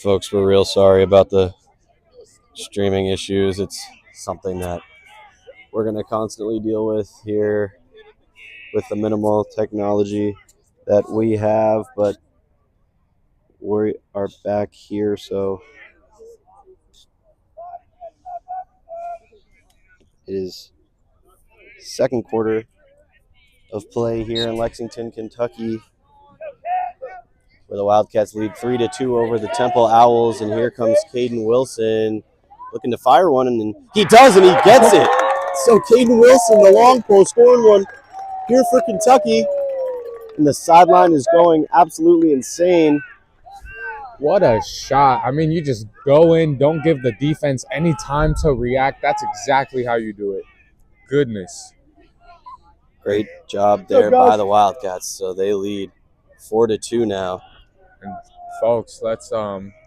Folks, we're real sorry about the streaming issues. It's something that we're going to constantly deal with here with the minimal technology that we have, but we are back here, so it is second quarter of play here in Lexington, Kentucky, where the Wildcats lead 3-2 over the Temple Owls, and here comes Caden Wilson looking to fire one, and he does, and he gets it. So Caden Wilson, the long post, scoring one here for Kentucky, and the sideline is going absolutely insane. What a shot. I mean, you just go in, don't give the defense any time to react. That's exactly how you do it. Goodness. Great job there by the Wildcats. So they lead 4-2 now. And folks, let's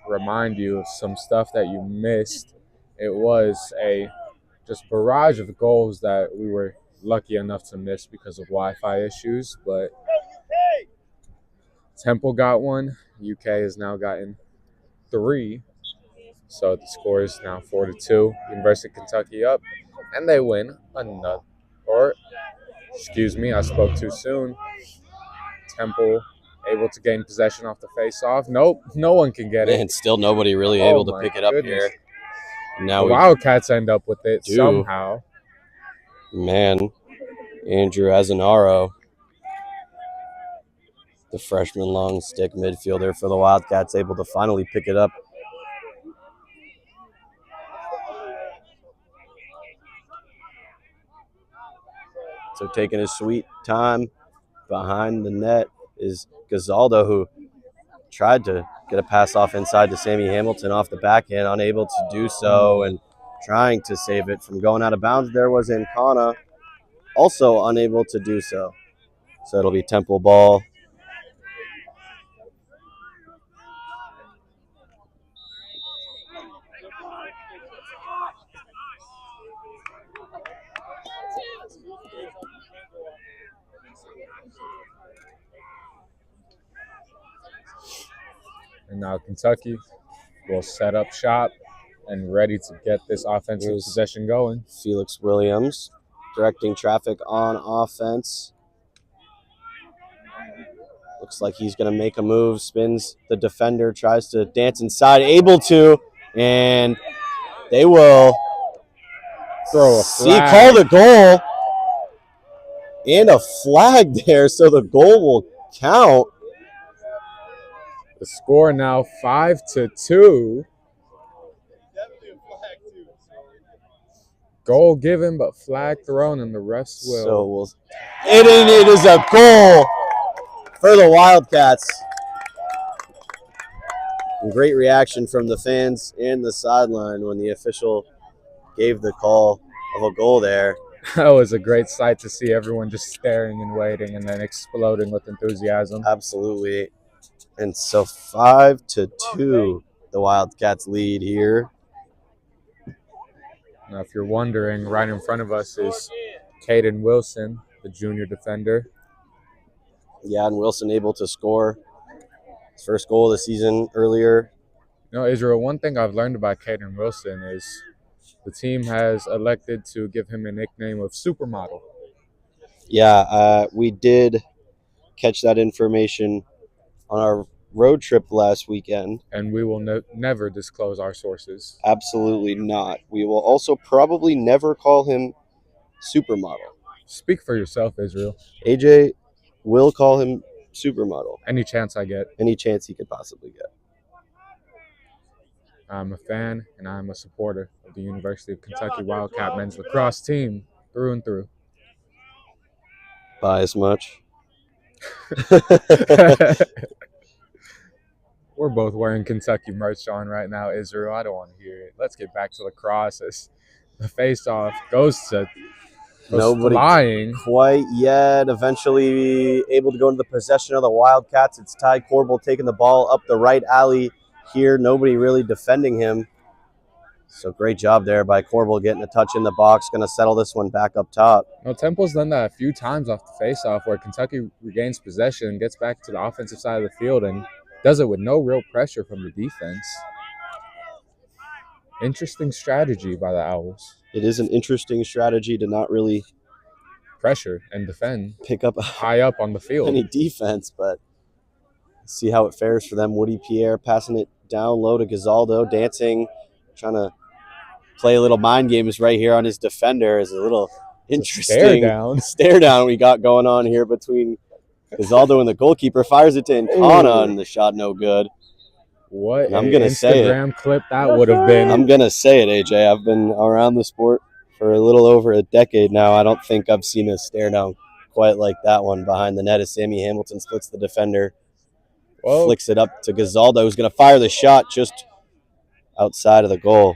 remind you of some stuff that you missed. It was a just barrage of goals that we were lucky enough to miss because of Wi-Fi issues, but Temple got one. UK has now gotten 3. So the score is now 4-2. University of Kentucky up, and they win another. Or, excuse me, I spoke too soon. Temple able to gain possession off the face-off. Nope, no one can get it. And still nobody really able to pick it up here. Now the Wildcats end up with it somehow. Man, Andrew Azanaro, the freshman long stick midfielder for the Wildcats, able to finally pick it up. So taking his sweet time behind the net is Gazaldo, who tried to get a pass off inside to Sammy Hamilton off the backhand, unable to do so, and trying to save it from going out of bounds. There was Ancona, also unable to do so. So it'll be Temple ball. And now Kentucky will set up shop and ready to get this offensive possession going. Felix Williams directing traffic on offense. Looks like he's going to make a move, spins the defender, tries to dance inside, able to, and they will throw a flag. Call the goal and a flag there, so the goal will count. The score now 5-2. Goal given, but flag thrown, and the refs will. So it is a goal for the Wildcats. And great reaction from the fans and the sideline when the official gave the call of a goal there. That was a great sight to see everyone just staring and waiting and then exploding with enthusiasm. Absolutely. And so 5-2, the Wildcats lead here. Now, if you're wondering, right in front of us is Caden Wilson, the junior defender. Yeah, and Wilson able to score his first goal of the season earlier. You know, Israel, one thing I've learned about Caden Wilson is the team has elected to give him a nickname of Supermodel. Yeah, we did catch that information on our road trip last weekend. And we will never disclose our sources. Absolutely not. We will also probably never call him Supermodel. Speak for yourself, Israel. AJ will call him Supermodel. Any chance I get. Any chance he could possibly get. I'm a fan and I'm a supporter of the University of Kentucky Wildcat men's lacrosse team through and through. By as much. We're both wearing Kentucky merch on right now, Israel. I don't want to hear it. Let's get back to lacrosse as the face-off goes nobody flying. Quite yet. Eventually able to go into the possession of the Wildcats. It's Ty Corbel taking the ball up the right alley here. Nobody really defending him. So great job there by Corbel getting a touch in the box. Going to settle this one back up top. No, Temple's done that a few times off the faceoff where Kentucky regains possession, gets back to the offensive side of the field, and does it with no real pressure from the defense. Interesting strategy by the Owls. It is an interesting strategy to not really Pressure and defend pick up high up on the field. any defense, but see how it fares for them. Woody Pierre passing it down low to Gazaldo, dancing, trying to play a little mind games right here on his defender. Is a little interesting stare down we got going on here between Gazaldo and the goalkeeper. Fires it to Encana, and the shot no good. What and I'm gonna say Instagram clip that would have been. I'm gonna say it, AJ. I've been around the sport for a little over a decade now. I don't think I've seen a stare down quite like that one behind the net as Sammy Hamilton splits the defender. Whoa. Flicks it up to Gazaldo, who's going to fire the shot just outside of the goal.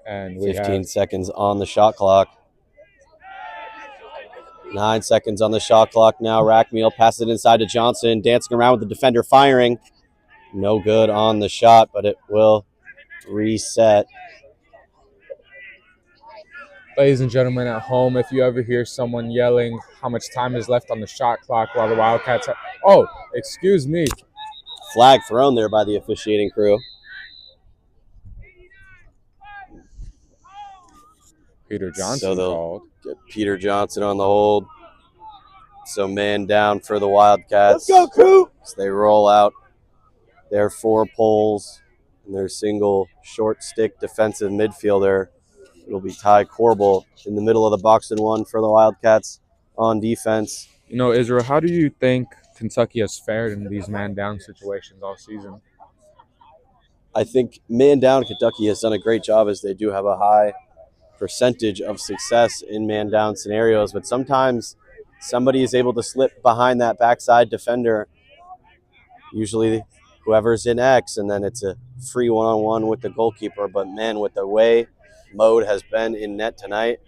And 15 seconds on the shot clock. 9 seconds on the shot clock now. Rackmeal passes it inside to Johnson, dancing around with the defender, firing. No good on the shot, but it will reset. Ladies and gentlemen at home, if you ever hear someone yelling how much time is left on the shot clock while the Wildcats are... Oh, excuse me. Flag thrown there by the officiating crew. Peter Johnson called. Get Peter Johnson on the hold. So man down for the Wildcats. Let's go, crew! So they roll out their 4 poles and their single short stick defensive midfielder. It'll be Ty Corbel in the middle of the box and 1 for the Wildcats on defense. You know, Israel, how do you think Kentucky has fared in these man-down situations all season? I think man-down Kentucky has done a great job as they do have a high percentage of success in man-down scenarios, but sometimes somebody is able to slip behind that backside defender, usually whoever's in X, and then it's a free one-on-one with the goalkeeper. But, man, with the way Mode has been in net tonight,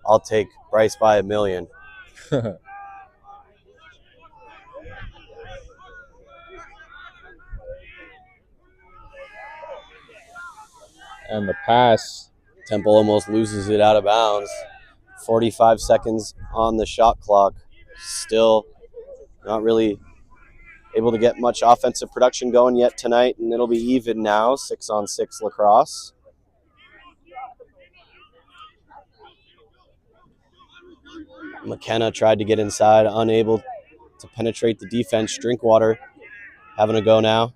I'll take Bryce by a million. And the pass. Temple almost loses it out of bounds. 45 seconds on the shot clock. Still not really able to get much offensive production going yet tonight, and it'll be even now, 6-on-6 lacrosse. McKenna tried to get inside, unable to penetrate the defense. Drinkwater having a go now.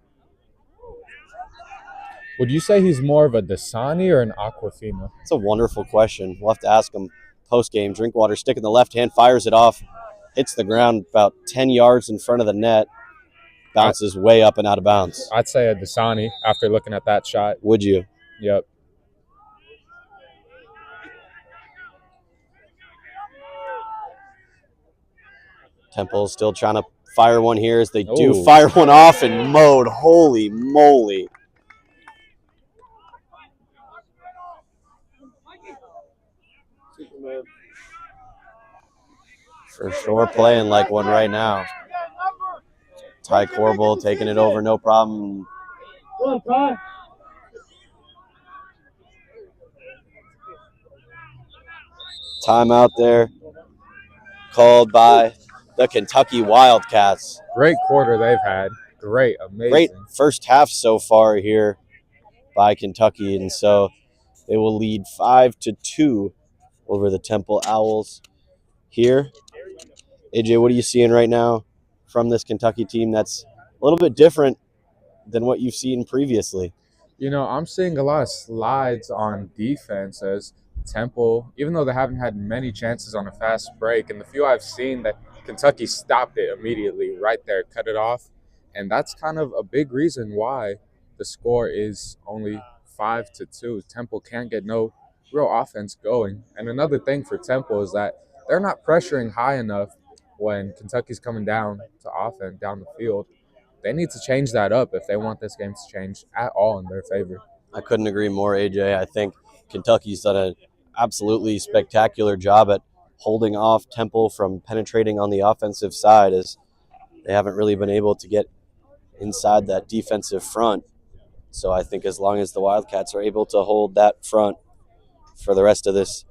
Would you say he's more of a Dasani or an Aquafina? It's a wonderful question. We'll have to ask him post-game. Drinkwater stick in the left hand, fires it off, hits the ground about 10 yards in front of the net, bounces way up and out of bounds. I'd say a Dasani after looking at that shot. Would you? Yep. Temple still trying to fire one here as they do fire one off, and Mode, holy moly. For sure playing like one right now. Ty Corbel taking it over, no problem. Timeout there called by the Kentucky Wildcats. Great quarter they've had. Great, amazing. Great first half so far here by Kentucky, and so they will lead 5-2 over the Temple Owls here. AJ, what are you seeing right now from this Kentucky team that's a little bit different than what you've seen previously? You know, I'm seeing a lot of slides on defense as Temple, even though they haven't had many chances on a fast break, and the few I've seen that Kentucky stopped it immediately right there, cut it off. And that's kind of a big reason why the score is only 5-2. Temple can't get no real offense going. And another thing for Temple is that they're not pressuring high enough when Kentucky's coming down to offense down the field. They need to change that up if they want this game to change at all in their favor. I couldn't agree more, AJ. I think Kentucky's done an absolutely spectacular job at holding off Temple from penetrating on the offensive side, as they haven't really been able to get inside that defensive front. So I think as long as the Wildcats are able to hold that front for the rest of this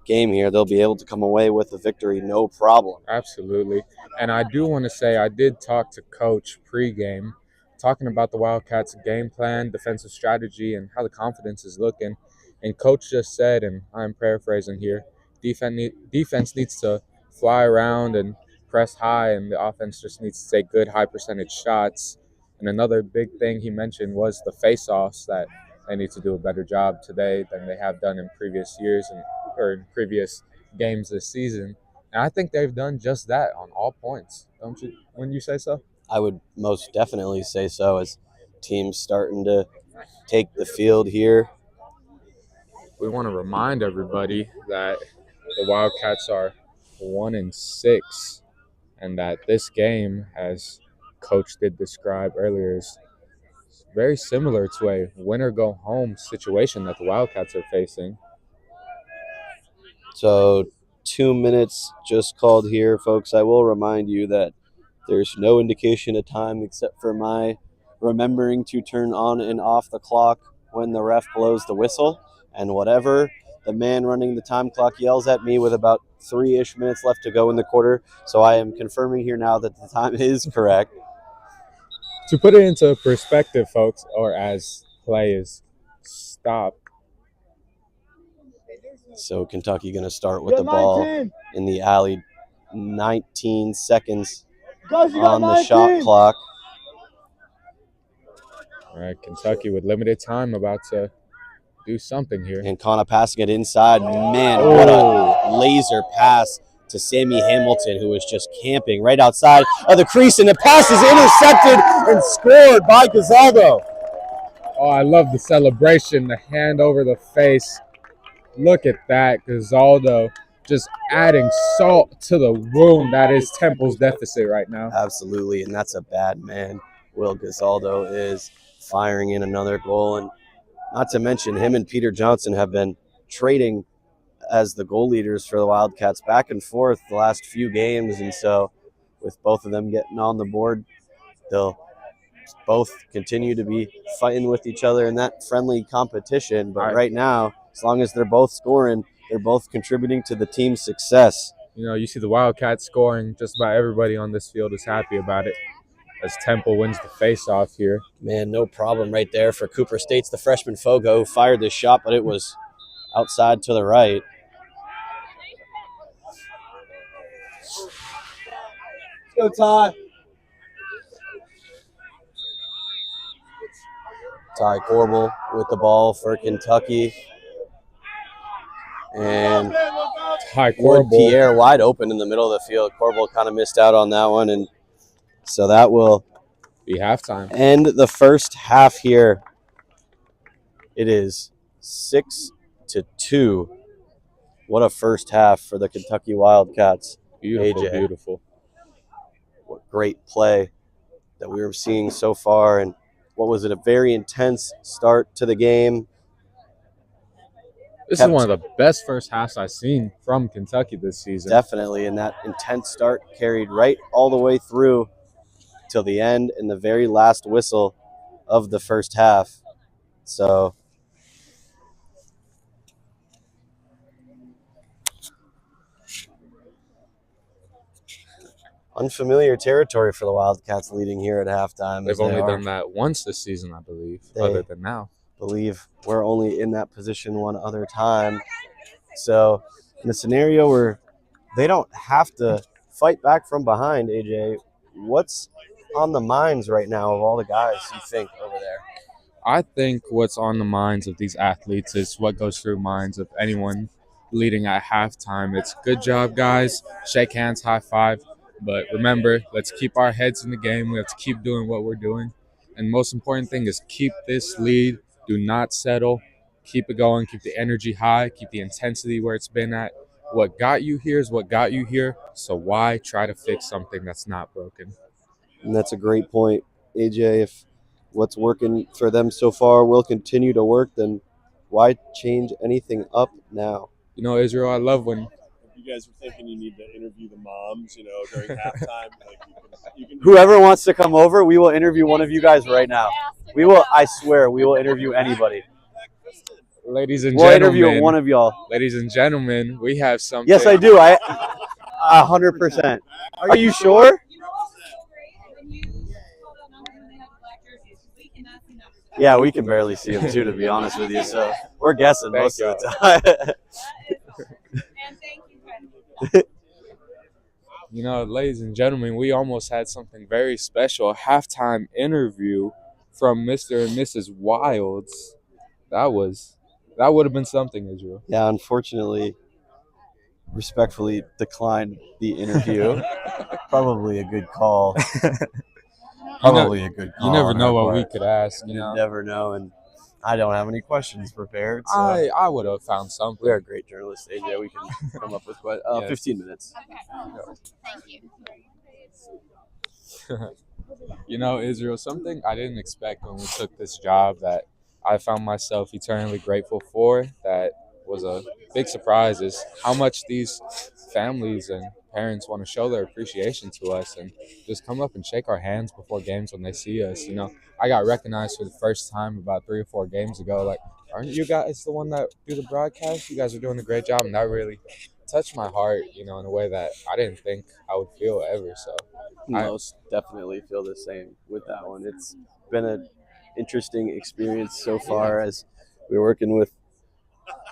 game here, they'll be able to come away with a victory, no problem. Absolutely. And I do want to say I did talk to Coach pregame, talking about the Wildcats' game plan, defensive strategy, and how the confidence is looking. And Coach just said, and I'm paraphrasing here, defense needs to fly around and press high, and the offense just needs to take good high percentage shots. And another big thing he mentioned was the face-offs, that they need to do a better job today than they have done in previous years or in previous games this season. And I think they've done just that on all points. Don't you? Wouldn't you say so? I would most definitely say so, as teams starting to take the field here. We want to remind everybody that the Wildcats are 1-6, and that this game, as Coach did describe earlier, is very similar to a win-or-go-home situation that the Wildcats are facing. So 2 minutes just called here, folks. I will remind you that there's no indication of time except for my remembering to turn on and off the clock when the ref blows the whistle. And whatever the man running the time clock yells at me with about 3-ish minutes left to go in the quarter. So I am confirming here now that the time is correct. To put it into perspective, folks, or as play is stopped. So Kentucky going to start with the ball in the alley. 19 seconds on the shot clock. All right, Kentucky with limited time about to do something here. And Kana passing it inside. Man, what a laser pass to Sammy Hamilton, who was just camping right outside of the crease. And the pass is intercepted and scored by Gazaldo. Oh, I love the celebration, the hand over the face. Look at that, Gazaldo just adding salt to the wound that is Temple's deficit right now. Absolutely, and that's a bad man. Will Gazaldo is firing in another goal. And not to mention, him and Peter Johnson have been trading as the goal leaders for the Wildcats back and forth the last few games. And so with both of them getting on the board, they'll both continue to be fighting with each other in that friendly competition. But right now, as long as they're both scoring, they're both contributing to the team's success. You know, you see the Wildcats scoring. Just about everybody on this field is happy about it, as Temple wins the face-off here. Man, no problem right there for Cooper State's the freshman Fogo, who fired this shot, but it was outside to the right. Let's go, Ty. Ty Corbel with the ball for Kentucky. And Ty Corbel. Pierre wide open in the middle of the field. Corbel kind of missed out on that one, and so that will be halftime. End the first half here. It is 6-2. What a first half for the Kentucky Wildcats. Beautiful, AJ. Beautiful. What great play that we were seeing so far, and what was it, a very intense start to the game. This is one of the best first halves I've seen from Kentucky this season. Definitely, and that intense start carried right all the way through till the end and the very last whistle of the first half. So unfamiliar territory for the Wildcats leading here at halftime. They've only done that once this season, I believe, other than now. Believe we're only in that position one other time. So in a scenario where they don't have to fight back from behind, AJ, what's on the minds right now of all the guys you think over there? I think what's on the minds of these athletes is what goes through minds of anyone leading at halftime. It's good job, guys. Shake hands, high five. But remember, let's keep our heads in the game. We have to keep doing what we're doing. And the most important thing is keep this lead. Do not settle. Keep it going. Keep the energy high. Keep the intensity where it's been at. What got you here is what got you here. So why try to fix something that's not broken? And that's a great point, AJ. If what's working for them so far will continue to work, then Why change anything up now? You know, Israel, I love when If you guys were thinking you need to interview the moms, during halftime, like you can Whoever wants to come over, we will interview one of you guys right now. We will. I swear, we will interview anybody. ladies and We'll gentlemen, interview one of y'all. ladies and gentlemen, we have something. Yes, I do. 100%. Are you sure? Yeah, we can barely see them too, to be honest with you. So we're guessing Thank most of the time. You know, ladies and gentlemen, we almost had something very special, a halftime interview from Mr. and Mrs. Wilds. That would have been something, Israel. Yeah, unfortunately, respectfully declined the interview. Probably a good call. Probably a good call. You never on know our what we part. could ask, you You know. never know, and I don't have any questions prepared. So I would have found something. we are great journalists, AJ. We can come up with what? Yes. 15 minutes. Thank you. You know, Israel, something I didn't expect when we took this job that I found myself eternally grateful for, that was a big surprise, is how much these families and parents want to show their appreciation to us and just come up and shake our hands before games when they see us. You know, I got recognized for the first time about 3 or 4 games ago. Like, aren't you guys the one that do the broadcast? You guys are doing a great job, and that really touched my heart, you know, in a way that I didn't think I would feel ever. So Most definitely feel the same with that one. It's been an interesting experience so far as we're working with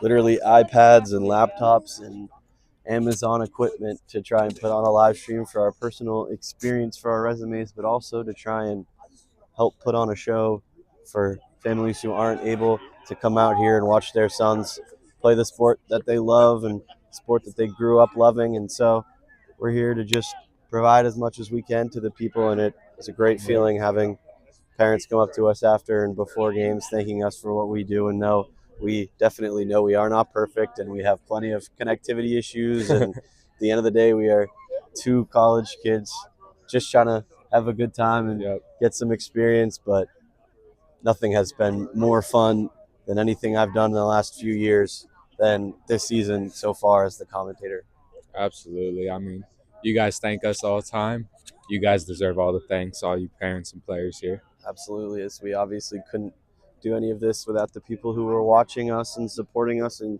literally iPads and laptops and Amazon equipment to try and put on a live stream for our personal experience for our resumes, but also to try and help put on a show for families who aren't able to come out here and watch their sons play the sport that they love and sport that they grew up loving. And so we're here to just provide as much as we can to the people, and it's a great feeling having parents come up to us after and before games thanking us for what we do, and we definitely know we are not perfect and we have plenty of connectivity issues, and at the end of the day we are 2 college kids just trying to have a good time and get some experience. But nothing has been more fun than anything I've done in the last few years than this season so far as the commentator. absolutely. I mean, you guys thank us all the time. You guys deserve all the thanks, all you parents and players here. Absolutely, as we obviously couldn't do any of this without the people who were watching us and supporting us and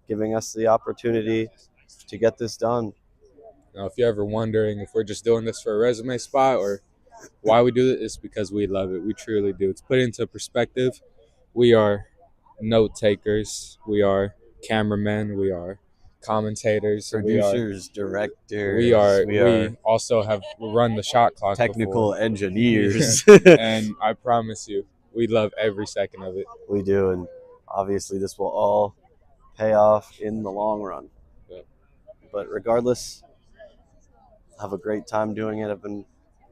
giving us the opportunity to get this done. Now, if you're ever wondering if we're just doing this for a resume spot or why we do it, it's because we love it. We truly do. To put it into perspective, we are note takers, we are cameramen, we are commentators, Producers, directors, we are we also have run the shot clock technical before. engineers. And I promise you, we love every second of it. We do, and obviously this will all pay off in the long run. Yep. But regardless, have a great time doing it. I've been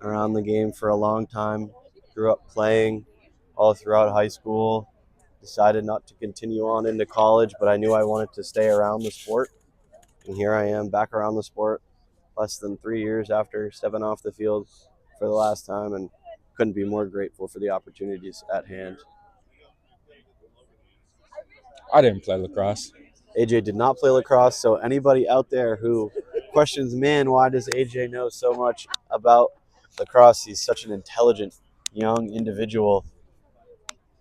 around the game for a long time, grew up playing all throughout high school, decided not to continue on into college, but I knew I wanted to stay around the sport. And here I am back around the sport less than 3 years after stepping off the field for the last time, and couldn't be more grateful for the opportunities at hand. I didn't play lacrosse. AJ did not play lacrosse, so anybody out there who questions, man, why does AJ know so much about lacrosse? He's such an intelligent young individual.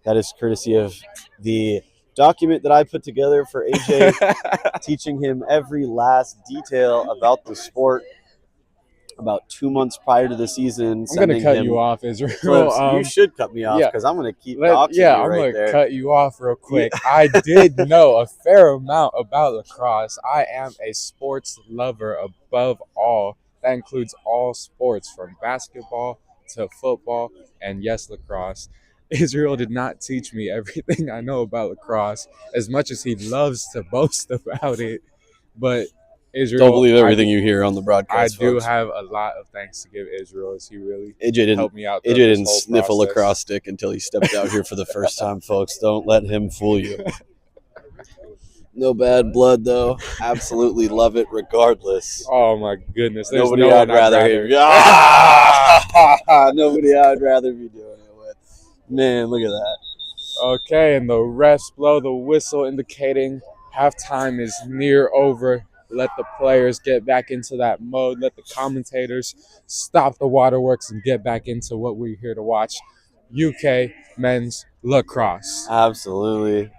That is courtesy of the document that I put together for AJ, teaching him every last detail about the sport about 2 months prior to the season. I'm going to cut you off, Israel. Clips. You should cut me off because I'm going to keep doxing you I'm right going there. to cut you off real quick. I did know a fair amount about lacrosse. I am a sports lover above all. That includes all sports from basketball to football and, yes, lacrosse. Israel did not teach me everything I know about lacrosse, as much as he loves to boast about it. But Israel, Don't believe everything you hear on the broadcast. I do folks. have a lot of thanks to give Israel, as he really AJ helped me out. AJ throughout this didn't whole sniff a process. lacrosse stick until he stepped out here for the first time, folks. Don't let him fool you. No bad blood, though. Absolutely love it regardless. Oh, my goodness. There's Nobody no I'd one rather hear. Nobody I'd rather be doing it with. Man, look at that. Okay, and the refs blow the whistle indicating halftime is near over. Let the players get back into that mode. Let the commentators stop the waterworks and get back into what we're here to watch. UK men's lacrosse. Absolutely.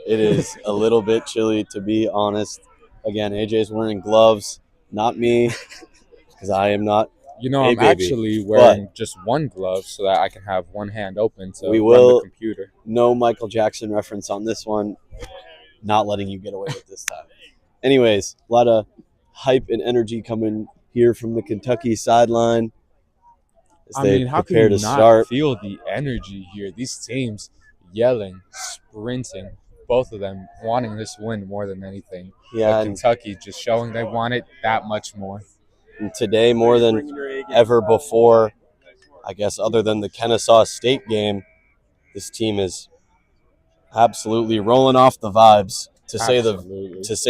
It is a little bit chilly, to be honest. Again, AJ's wearing gloves, not me, because I am not. You know, Hey, I'm baby. actually wearing just one glove so that I can have one hand open to We run will- the computer. No Michael Jackson reference on this one. Not letting you get away with this time. Anyways, a lot of hype and energy coming here from the Kentucky sideline as I they mean, how can prepare you to not start. feel the energy here? These teams yelling, sprinting, both of them wanting this win more than anything. Yeah, But and Kentucky just showing they want it that much more. today more than ever before, I guess, other than the Kennesaw State game, this team is absolutely rolling off the vibes, to say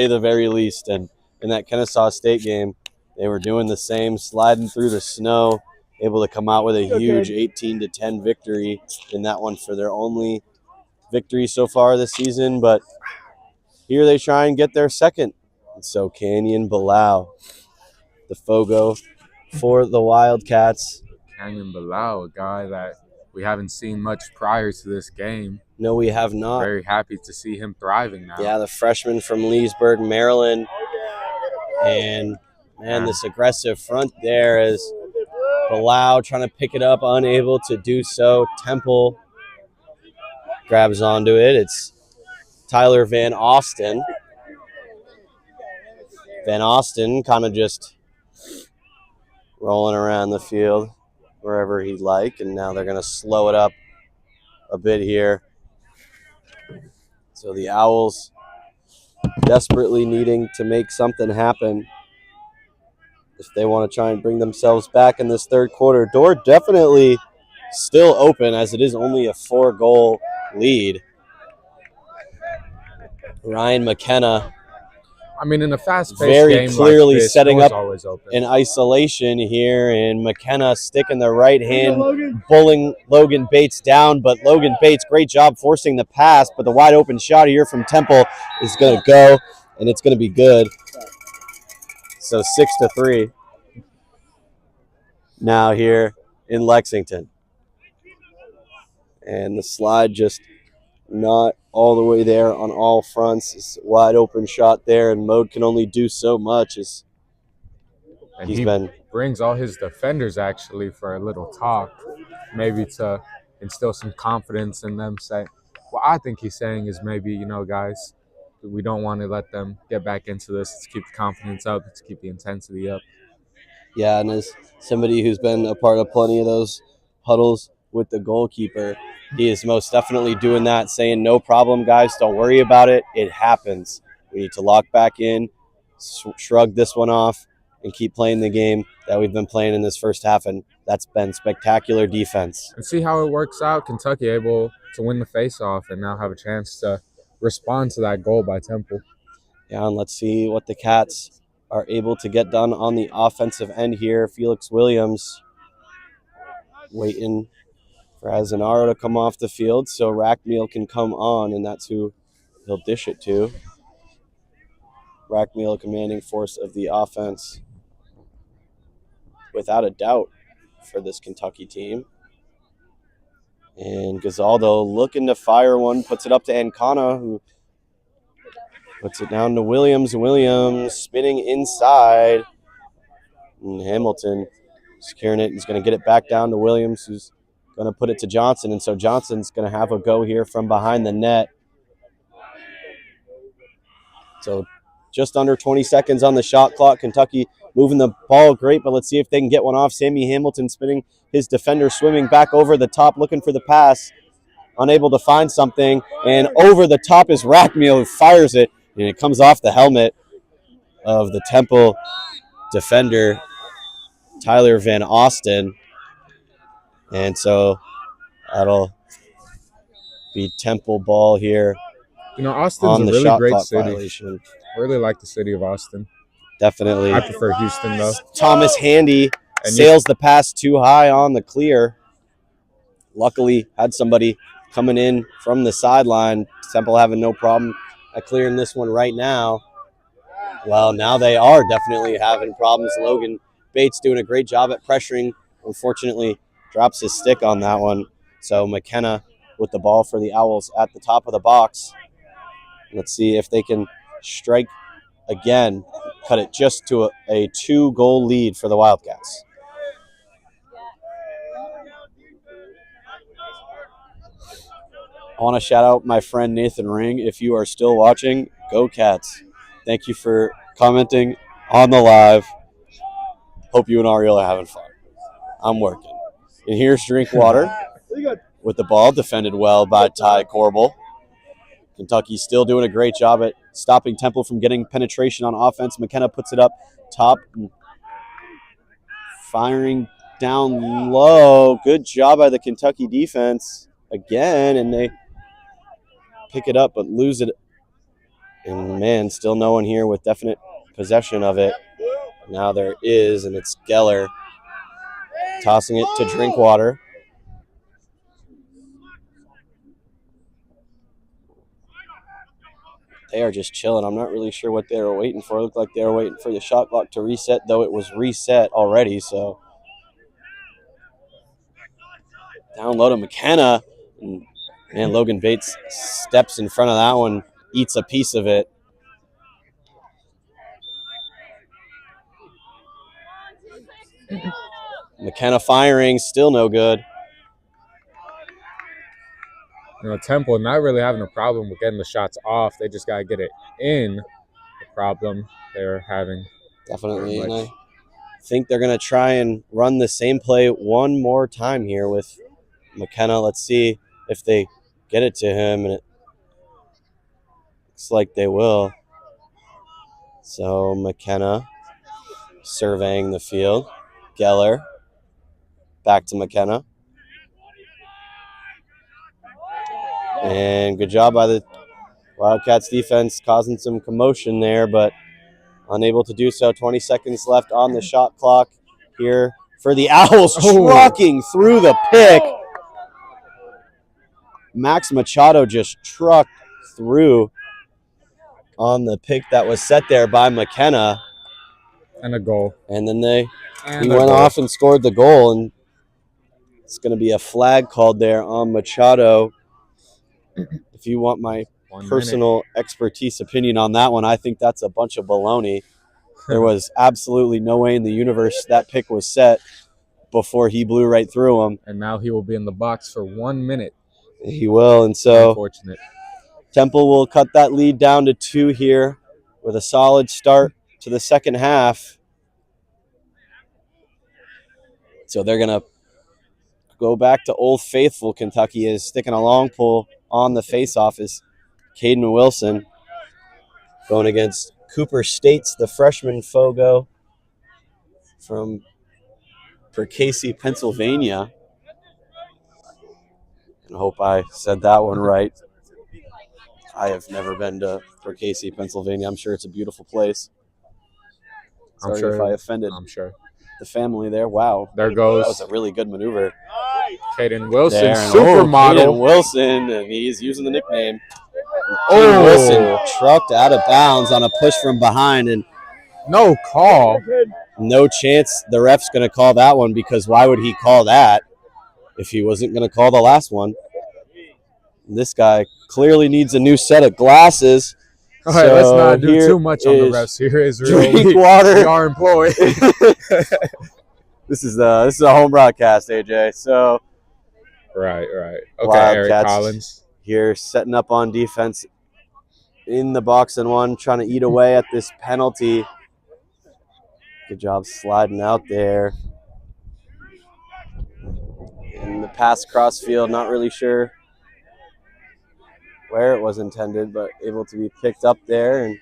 the very least. And in that Kennesaw State game, they were doing the same, sliding through the snow, able to come out with a huge 18-10 victory in that one for their only victory so far this season. But here they try and get their second. And so Canyon Bilal, the Fogo for the Wildcats. Canyon Bilal, a guy that we haven't seen much prior to this game. No, we have not. Very happy to see him thriving now. Yeah, the freshman from Leesburg, Maryland. And, man, this aggressive front there is Bilal trying to pick it up, unable to do so. Temple grabs onto it. It's Tyler Van Austin. Van Austin kind of just rolling around the field wherever he'd like. And now they're going to slow it up a bit here. So the Owls desperately needing to make something happen if they want to try and bring themselves back in this third quarter. Door definitely still open, as it is only a 4-goal lead. Ryan McKenna I mean, in a fast-paced very game clearly like this, setting door's up always open. in isolation here, and McKenna sticking the right hand, bullying Logan Bates down. But Logan Bates, great job forcing the pass, but the wide open shot here from Temple is going to go, and it's going to be good. So 6-3 now here in Lexington. And the slide just not all the way there on all fronts. It's a wide open shot there, and Mode can only do so much as And he's he been brings all his defenders actually for a little talk, maybe to instill some confidence in them. What I think he's saying is maybe, you know, guys, we don't want to let them get back into this. Let's keep the confidence up. Let's keep the intensity up. Yeah, and as somebody who's been a part of plenty of those huddles with the goalkeeper, he is most definitely doing that, saying, no problem, guys, don't worry about it. It happens. We need to lock back in, shrug this one off, and keep playing the game that we've been playing in this first half, and that's been spectacular defense. And see how it works out. Kentucky able to win the faceoff and now have a chance to respond to that goal by Temple. Yeah, and let's see what the Cats are able to get done on the offensive end here. Felix Williams waiting for Azanaro to come off the field so Rackmeal can come on, and that's who he'll dish it to. Rackmeal, a commanding force of the offense, without a doubt, for this Kentucky team. And Gazaldo looking to fire one, puts it up to Ancona, who puts it down to Williams. Williams spinning inside. And Hamilton securing it. He's going to get it back down to Williams, who's going to put it to Johnson. And so Johnson's going to have a go here from behind the net. So just under 20 seconds on the shot clock. Kentucky moving the ball great, but let's see if they can get one off. Sammy Hamilton spinning his defender, swimming back over the top, looking for the pass. Unable to find something. And over the top is Rackmeal, who fires it. And it comes off the helmet of the Temple defender, Tyler Van Austin. And so that'll be Temple ball here. You know, Austin's on a the really shot great clock city. violation. I really like the city of Austin. Definitely. I prefer Houston, though. Thomas Handy sails the pass too high on the clear. Luckily, had somebody coming in from the sideline. Temple having no problem at clearing this one right now. Well, now they are definitely having problems. Logan Bates doing a great job at pressuring. Unfortunately, drops his stick on that one. So McKenna with the ball for the Owls at the top of the box. Let's see if they can strike again, cut it just to a 2-goal lead for the Wildcats. I want to shout out my friend Nathan Ring. If you are still watching, go Cats. Thank you for commenting on the live. Hope you and Ariel are having fun. I'm working. And here's Drinkwater with the ball, defended well by Ty Corbel. Kentucky still doing a great job at stopping Temple from getting penetration on offense. McKenna puts it up top, firing down low. Good job by the Kentucky defense again, and they pick it up but lose it. And, man, still no one here with definite possession of it. Now there is, and it's Geller tossing it to Drinkwater. They are just chilling. I'm not really sure what they were waiting for. It looked like they were waiting for the shot clock to reset, though it was reset already. So down low to McKenna. And, man, Logan Bates steps in front of that one, eats a piece of it. McKenna firing, still no good. You know, Temple not really having a problem with getting the shots off. They just got to get it in. The problem they're having. Definitely. And I think they're going to try and run the same play one more time here with McKenna. Let's see if they get it to him, and it looks like they will. So McKenna surveying the field. Geller back to McKenna. And good job by the Wildcats defense causing some commotion there, but unable to do so. 20 seconds left on the shot clock here for the Owls, trucking through the pick. Max Machado just trucked through on the pick that was set there by McKenna. And a goal. And then he went off and scored the goal, and it's going to be a flag called there on Machado. If you want my personal expertise opinion on that one, I think that's a bunch of baloney. There was absolutely no way in the universe that pick was set before he blew right through him. And now he will be in the box for 1 minute. He will, and so unfortunate. Temple will cut that lead down to 2 here with a solid start to the second half. So they're going to go back to Old Faithful. Kentucky is sticking a long pull on the faceoff is Caden Wilson going against Cooper States, the freshman Fogo from Percasey, Pennsylvania. And I hope I said that one right. I have never been to Percasey, Pennsylvania. I'm sure it's a beautiful place. Sorry if I offended the family there. Wow. There goes. That was a really good maneuver. Caden Wilson, there, supermodel. Caden Wilson, and he's using the nickname. Caden Wilson trucked out of bounds on a push from behind, and no call. No chance the ref's going to call that one, because why would he call that if he wasn't going to call the last one? This guy clearly needs a new set of glasses. All right, let's not do too much on the refs. Here is Drinkwater. We are employed. This is a home broadcast, AJ. So right. Okay, Wildcats Eric Collins here setting up on defense in the box and one, trying to eat away at this penalty. Good job sliding out there. In the pass cross field, not really sure where it was intended, but able to be picked up there. And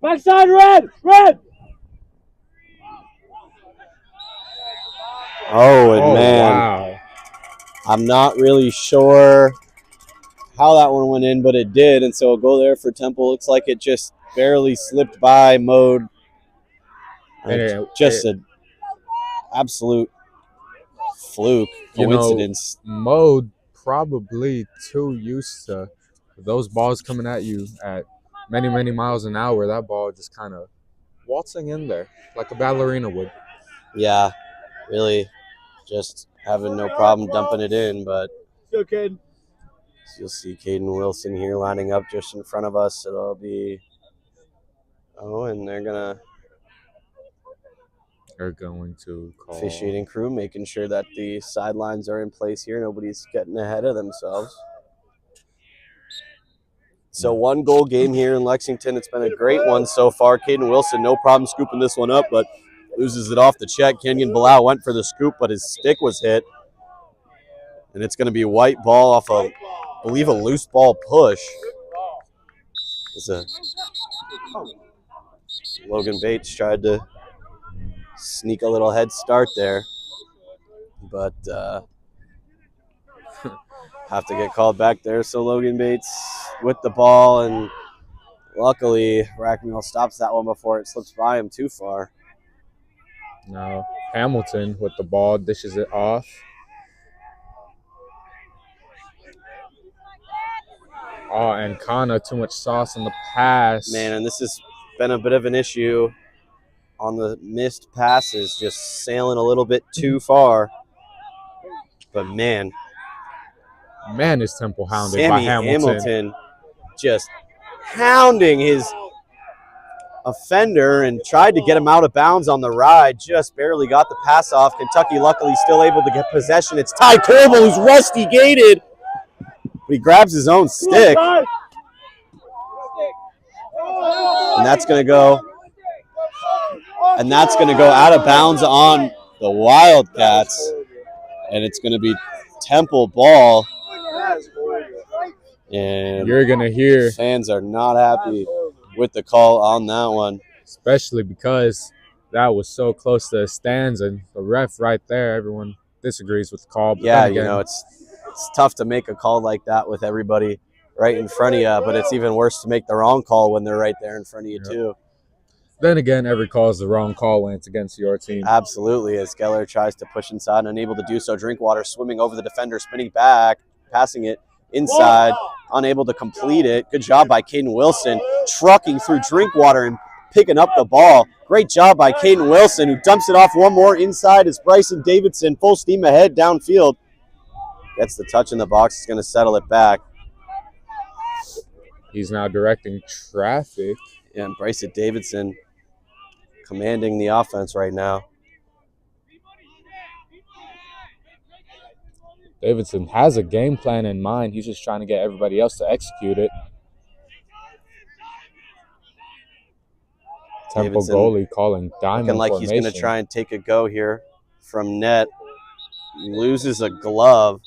backside, red! Man, wow. I'm not really sure how that one went in, but it did, and so a goal there for Temple. Looks like it just barely slipped by Mode And just an absolute fluke coincidence. Mo probably too used to those balls coming at you at many, many miles an hour. That ball just kind of waltzing in there like a ballerina would. Yeah, really just having no problem dumping it in. But kid. you'll see Caden Wilson here lining up just in front of us. It'll be and they're gonna to call officiating crew making sure that the sidelines are in place here. Nobody's getting ahead of themselves. So 1-goal game here in Lexington. It's been a great one so far. Caden Wilson, no problem scooping this one up, but loses it off the check. Kenyon Bilal went for the scoop, but his stick was hit. And it's going to be a white ball off I believe a loose ball push. Logan Bates tried to sneak a little head start there, but have to get called back there. So Logan Bates with the ball, and luckily Rackmill stops that one before it slips by him too far. Now Hamilton with the ball dishes it off. Oh, and Kana, too much sauce on the pass. Man, and this has been a bit of an issue on the missed passes, just sailing a little bit too far. But man, is Temple hounded Sammy by Hamilton just hounding his offender and tried to get him out of bounds on the ride. Just barely got the pass off. Kentucky luckily still able to get possession. It's Ty Corbel who's rusty gated. But he grabs his own stick. And that's going to go. And that's going to go out of bounds on the Wildcats. And it's going to be Temple ball. And you're going to hear fans are not happy with the call on that one. Especially because that was so close to the stands and the ref right there. Everyone disagrees with the call. But yeah, again, it's tough to make a call like that with everybody right in front of you, but it's even worse to make the wrong call when they're right there in front of you too. Then again, every call is the wrong call when it's against your team. Absolutely, as Geller tries to push inside, unable to do so. Drinkwater swimming over the defender, spinning back, passing it inside, unable to complete it. Good job by Caden Wilson, trucking through Drinkwater and picking up the ball. Great job by Caden Wilson, who dumps it off one more inside as Bryson Davidson, full steam ahead downfield. Gets the touch in the box, is going to settle it back. He's now directing traffic. Yeah, and Bryson Davidson commanding the offense right now. Davidson has a game plan in mind. He's just trying to get everybody else to execute it. Temple goalie calling diamond looking like formation. He's going to try and take a go here from net. Loses a glove.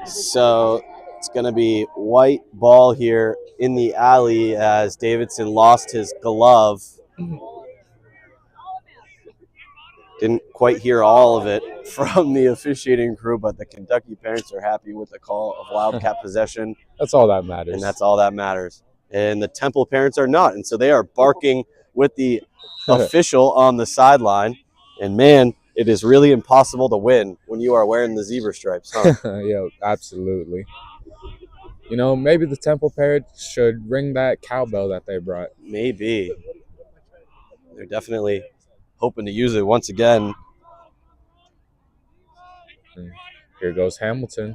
So it's going to be white ball here in the alley as Davidson lost his glove. Didn't quite hear all of it from the officiating crew, but the Kentucky parents are happy with the call of Wildcat possession. That's all that matters. And that's all that matters. And the Temple parents are not. And so they are barking with the official on the sideline. And man, it is really impossible to win when you are wearing the zebra stripes, huh? Yeah, absolutely. You know, maybe the Temple parents should ring that cowbell that they brought. Maybe. They're definitely hoping to use it once again. And here goes Hamilton.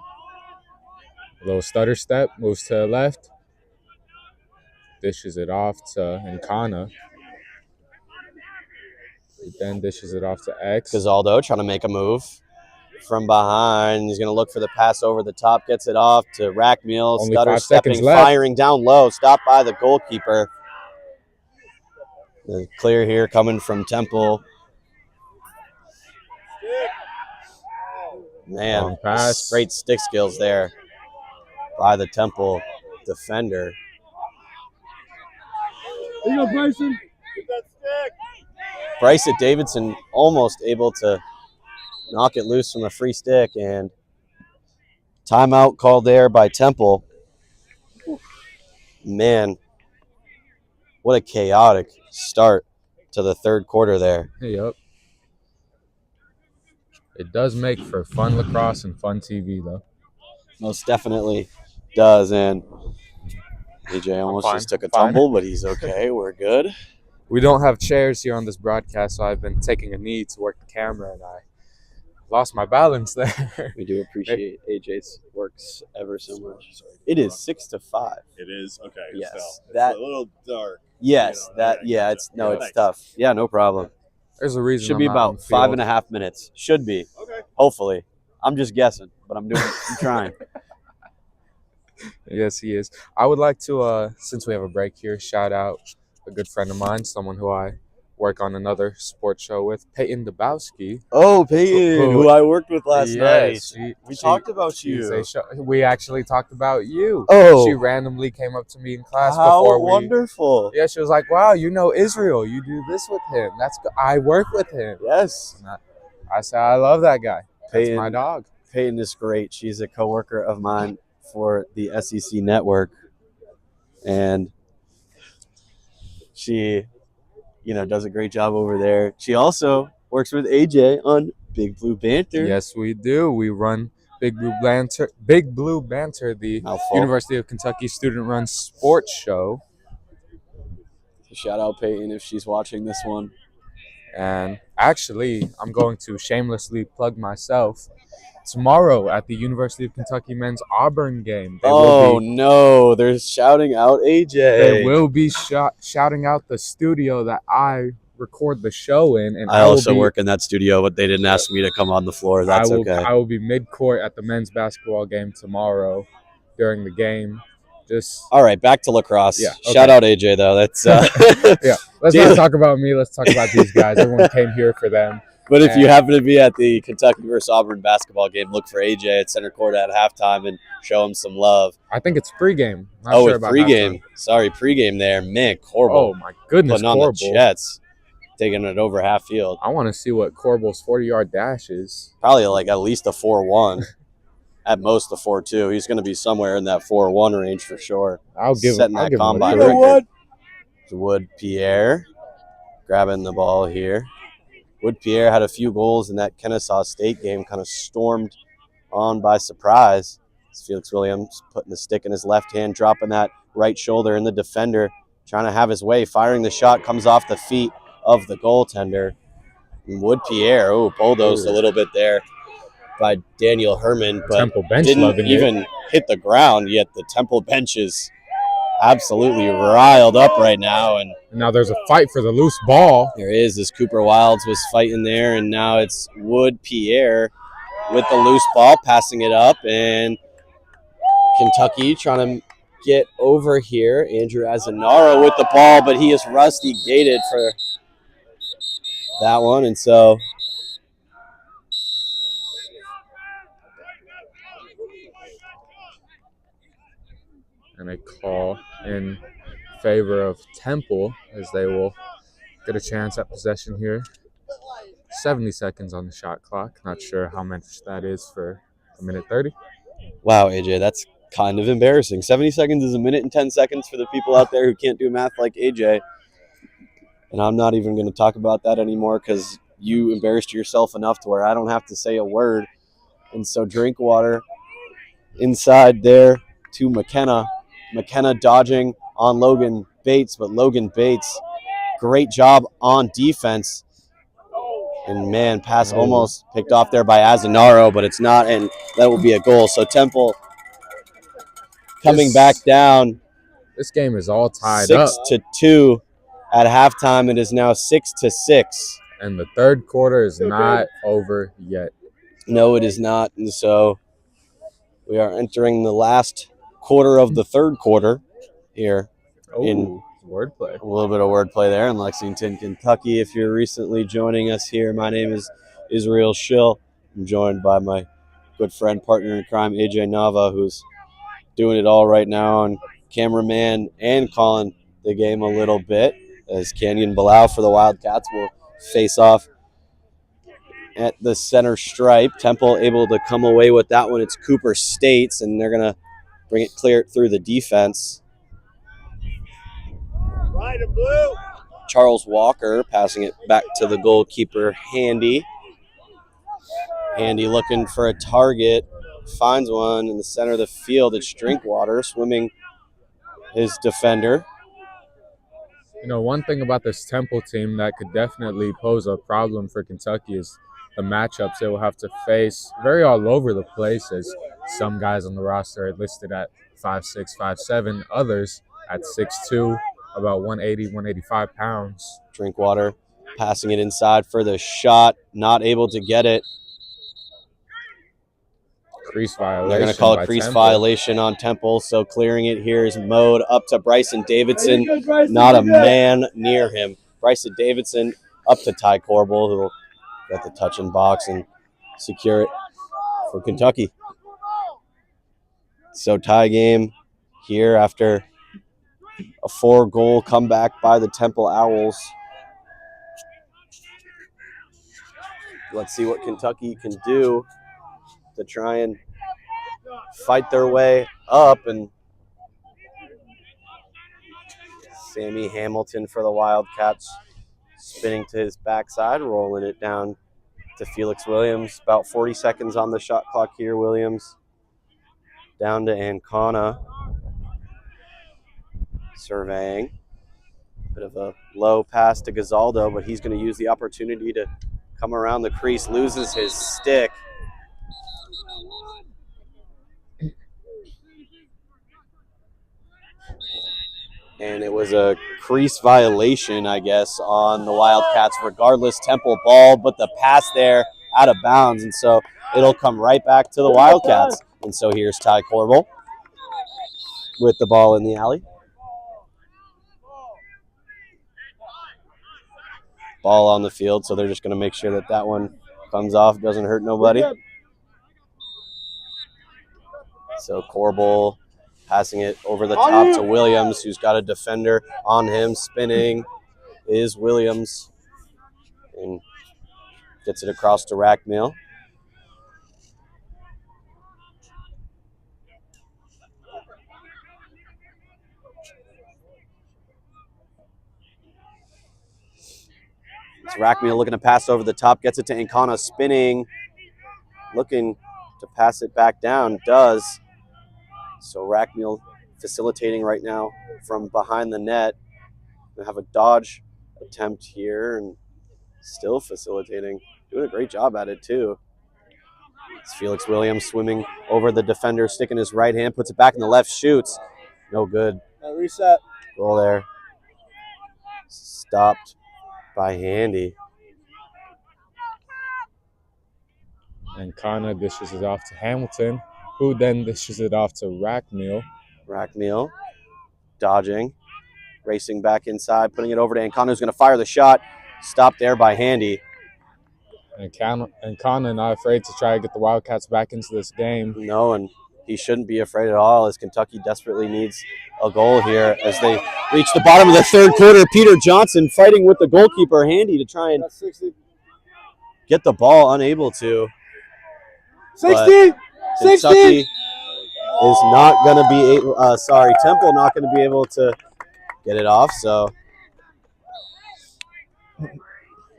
A little stutter step, moves to the left. Dishes it off to Nkana. He then dishes it off to X. Gazaldo trying to make a move from behind. He's going to look for the pass over the top. Gets it off to Rackmill. Only Stutter 5 stepping, seconds left. firing down low. Stopped by the goalkeeper. The clear here coming from Temple. Man, Long pass. great stick skills there by the Temple defender. Here you go, Bryson. Bryson Davidson almost able to knock it loose from a free stick, and timeout called there by Temple. Man, what a chaotic start to the third quarter there. Yep. It does make for fun lacrosse and fun TV, though. Most definitely does. And AJ almost fine. just took a Fine. tumble, but he's okay. We're good. We don't have chairs here on this broadcast, so I've been taking a knee to work the camera, and I lost my balance there. We do appreciate AJ's works ever so much. It is 6-5. It is okay. Yes, Still. It's that- a little dark. Yes, You know, it's Thanks. tough. Yeah, no problem. There's a reason. Should I'm be not on about the field. 5.5 minutes. Should be. Okay. Hopefully. I'm just guessing, but I'm trying. Yes, he is. I would like to, since we have a break here, shout out a good friend of mine, someone who I work on another sports show with, Peyton Dabowski. Oh, Peyton, who I worked with last night. Yes, We talked about she's you. we actually talked about you. Oh, She randomly came up to me in class how before we. wonderful. Yeah, she was like, "Wow, you know Israel. You do this with him. I work with him." Yes. I said, "I love that guy. That's Peyton, my dog." Peyton is great. She's a coworker of mine for the SEC network. And she, does a great job over there. She also works with AJ on Big Blue Banter. Yes, we do. We run Big Blue Banter. Big Blue Banter, the Mouthful. University of Kentucky student-run sports show. Shout out Peyton if she's watching this one. And actually, I'm going to shamelessly plug myself. Tomorrow at the University of Kentucky men's Auburn game, No, they're shouting out AJ. they will be shouting out the studio that I record the show in. And I will also be- work in that studio, but they didn't ask me to come on the floor. That's okay. I will be mid-court at the men's basketball game tomorrow during the game. Just All right, back to lacrosse. Yeah, okay. Shout out AJ though. That's yeah. Let's not talk about me. Let's talk about these guys. Everyone came here for them. But if you happen to be at the Kentucky versus Auburn basketball game, look for AJ at center court at halftime and show him some love. I think it's pregame. Not Oh, sure it's about pregame. halftime. Sorry, pregame there. Man, Oh Corbel my goodness, putting on the Corbel. Jets, taking it over half field. I want to see what Corbel's 40-yard dash is. Probably like at least a 4-1, at most a 4-2. He's going to be somewhere in that 4-1 range for sure. I'll give Setting him. I'll that give him a combine break. record. Wood Pierre grabbing the ball here. Wood Pierre had a few goals in that Kennesaw State game, kind of stormed on by surprise. It's Felix Williams putting the stick in his left hand, dropping that right shoulder in the defender, trying to have his way, firing the shot, comes off the feet of the goaltender. And Wood Pierre, bulldozed a little bit there by Daniel Herman, but Temple bench didn't loving even it. hit the ground, yet the Temple bench is absolutely riled up right now. And Now there's a fight for the loose ball. there is, as Cooper Wilds was fighting there, and now it's Wood Pierre with the loose ball, passing it up, and Kentucky trying to get over here. Andrew Azanaro with the ball, but he is rusty gated for that one, and so And a call in favor of Temple as they will get a chance at possession here. 70 seconds on the shot clock. Not sure how much that is for a minute 30. wow, AJ, that's kind of embarrassing. 70 seconds is a minute and 10 seconds for the people out there who can't do math like AJ. And I'm not even going to talk about that anymore because you embarrassed yourself enough to where I don't have to say a word. And so Drinkwater inside there to McKenna. McKenna dodging on Logan Bates, but Logan Bates, great job on defense. And man, pass almost picked off there by Azanaro, but it's not, and that will be a goal. So Temple coming back down This game is all tied up. 6-2 at halftime. It is now 6-6. And the third quarter is not over yet. No, it is not. And so we are entering the last quarter of the third quarter here. In wordplay. a little bit of wordplay there in Lexington, Kentucky. If you're recently joining us here, my name is Israel Schill. I'm joined by my good friend, partner in crime, AJ Nava, who's doing it all right now on cameraman and calling the game a little bit, as Canyon Bilal for the Wildcats will face off at the center stripe. Temple able to come away with that one. It's Cooper States, and they're going to bring it clear through the defense. Right and blue. Charles Walker passing it back to the goalkeeper, Handy. Handy looking for a target. Finds one in the center of the field. It's Drinkwater swimming his defender. You know, one thing about this Temple team that could definitely pose a problem for Kentucky is the matchups they will have to face. Very all over the place, as some guys on the roster are listed at 5'6", 5'7", others at 6'2", about 180, 185 pounds. Drinkwater passing it inside for the shot. Not able to get it. Crease violation. They're going to call by a crease Temple. violation on Temple. So clearing it here is Mode up to Bryson Davidson. Not a man near him. Bryson Davidson up to Ty Corbel, who will get the touch in box and secure it for Kentucky. So tie game here after a 4-goal comeback by the Temple Owls. Let's see what Kentucky can do to try and fight their way up. And Sammy Hamilton for the Wildcats spinning to his backside, rolling it down to Felix Williams. About 40 seconds on the shot clock here. Williams down to Ancona. Surveying. Bit of a low pass to Gazaldo, but he's going to use the opportunity to come around the crease. Loses his stick. And it was a crease violation, I guess, on the Wildcats. Regardless, Temple ball, but the pass there out of bounds. And so it'll come right back to the Wildcats. And so here's Ty Corbel with the ball in the alley. Ball on the field, so they're just going to make sure that that one comes off, doesn't hurt nobody. So Corbel passing it over the top to Williams, who's got a defender on him. Spinning is Williams and gets it across to Rackmeal. It's Rackmeal looking to pass over the top, gets it to Ancona, spinning, looking to pass it back down, does. So Rackmeal facilitating right now from behind the net. We have a dodge attempt here and still facilitating. Doing a great job at it too. It's Felix Williams swimming over the defender, sticking his right hand, puts it back in the left, shoots. No good. Reset. Goal there. Stopped by Handy. And Kana dishes it off to Hamilton, who then dishes it off to Rackmeal. Rackmeal dodging, racing back inside, putting it over to Ancona, who's going to fire the shot. Stopped there by Handy. And Kana not afraid to try to get the Wildcats back into this game. No, and he shouldn't be afraid at all, as Kentucky desperately needs a goal here as they reach the bottom of the third quarter. Peter Johnson fighting with the goalkeeper, Handy, to try and get the ball, unable to. 60! Kentucky is not going to be able, Temple not going to be able to get it off, so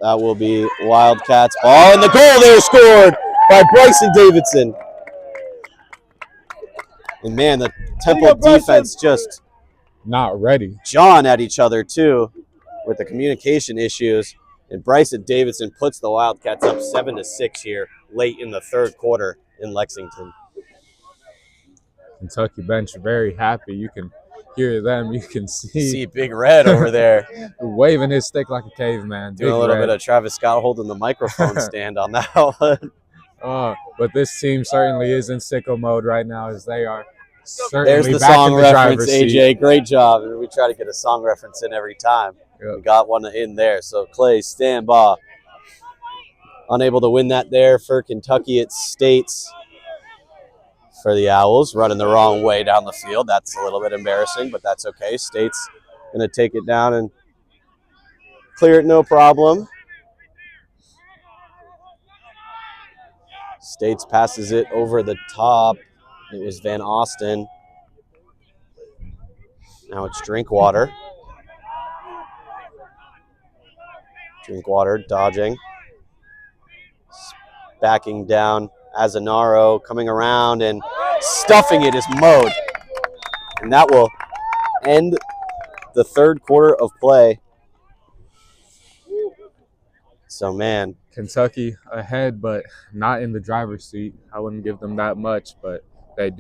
that will be Wildcats ball. And the goal there scored by Bryson Davidson. And man, the Temple defense just Not ready. jawing at each other too with the communication issues. And Bryson Davidson puts the Wildcats up 7-6 here late in the third quarter in Lexington. Kentucky bench very happy. You can hear them. You can See Big Red over there waving his stick like a caveman. doing a little bit of Travis Scott holding the microphone stand on that one. But this team certainly is in sicko mode right now, as they are certainly There's the back song in the reference, driver's seat. AJ. Great job. We try to get a song reference in every time. Yep. We got one in there. So Clay, stand by. Unable to win that there for Kentucky. It States for the Owls, running the wrong way down the field. That's a little bit embarrassing, but that's okay. State's going to take it down and clear it, no problem. States passes it over the top. It was Van Austin. Now it's Drinkwater. Drinkwater dodging. Backing down. Azanaro coming around and stuffing it is mowed. And that will end the third quarter of play. So, man. Kentucky ahead, but not in the driver's seat. I wouldn't give them that much, but they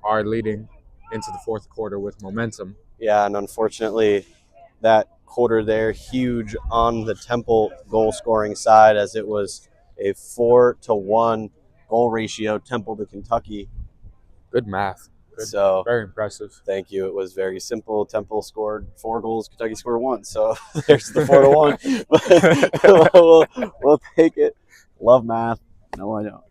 are leading into the fourth quarter with momentum. Yeah, and unfortunately, that quarter there, huge on the Temple goal scoring side, as it was a 4-1 goal ratio, Temple to Kentucky. Good math. Good. So very impressive. Thank you. It was very simple. Temple scored 4 goals. Kentucky scored 1. So there's the 4-1. we'll take it. Love math. No, I don't.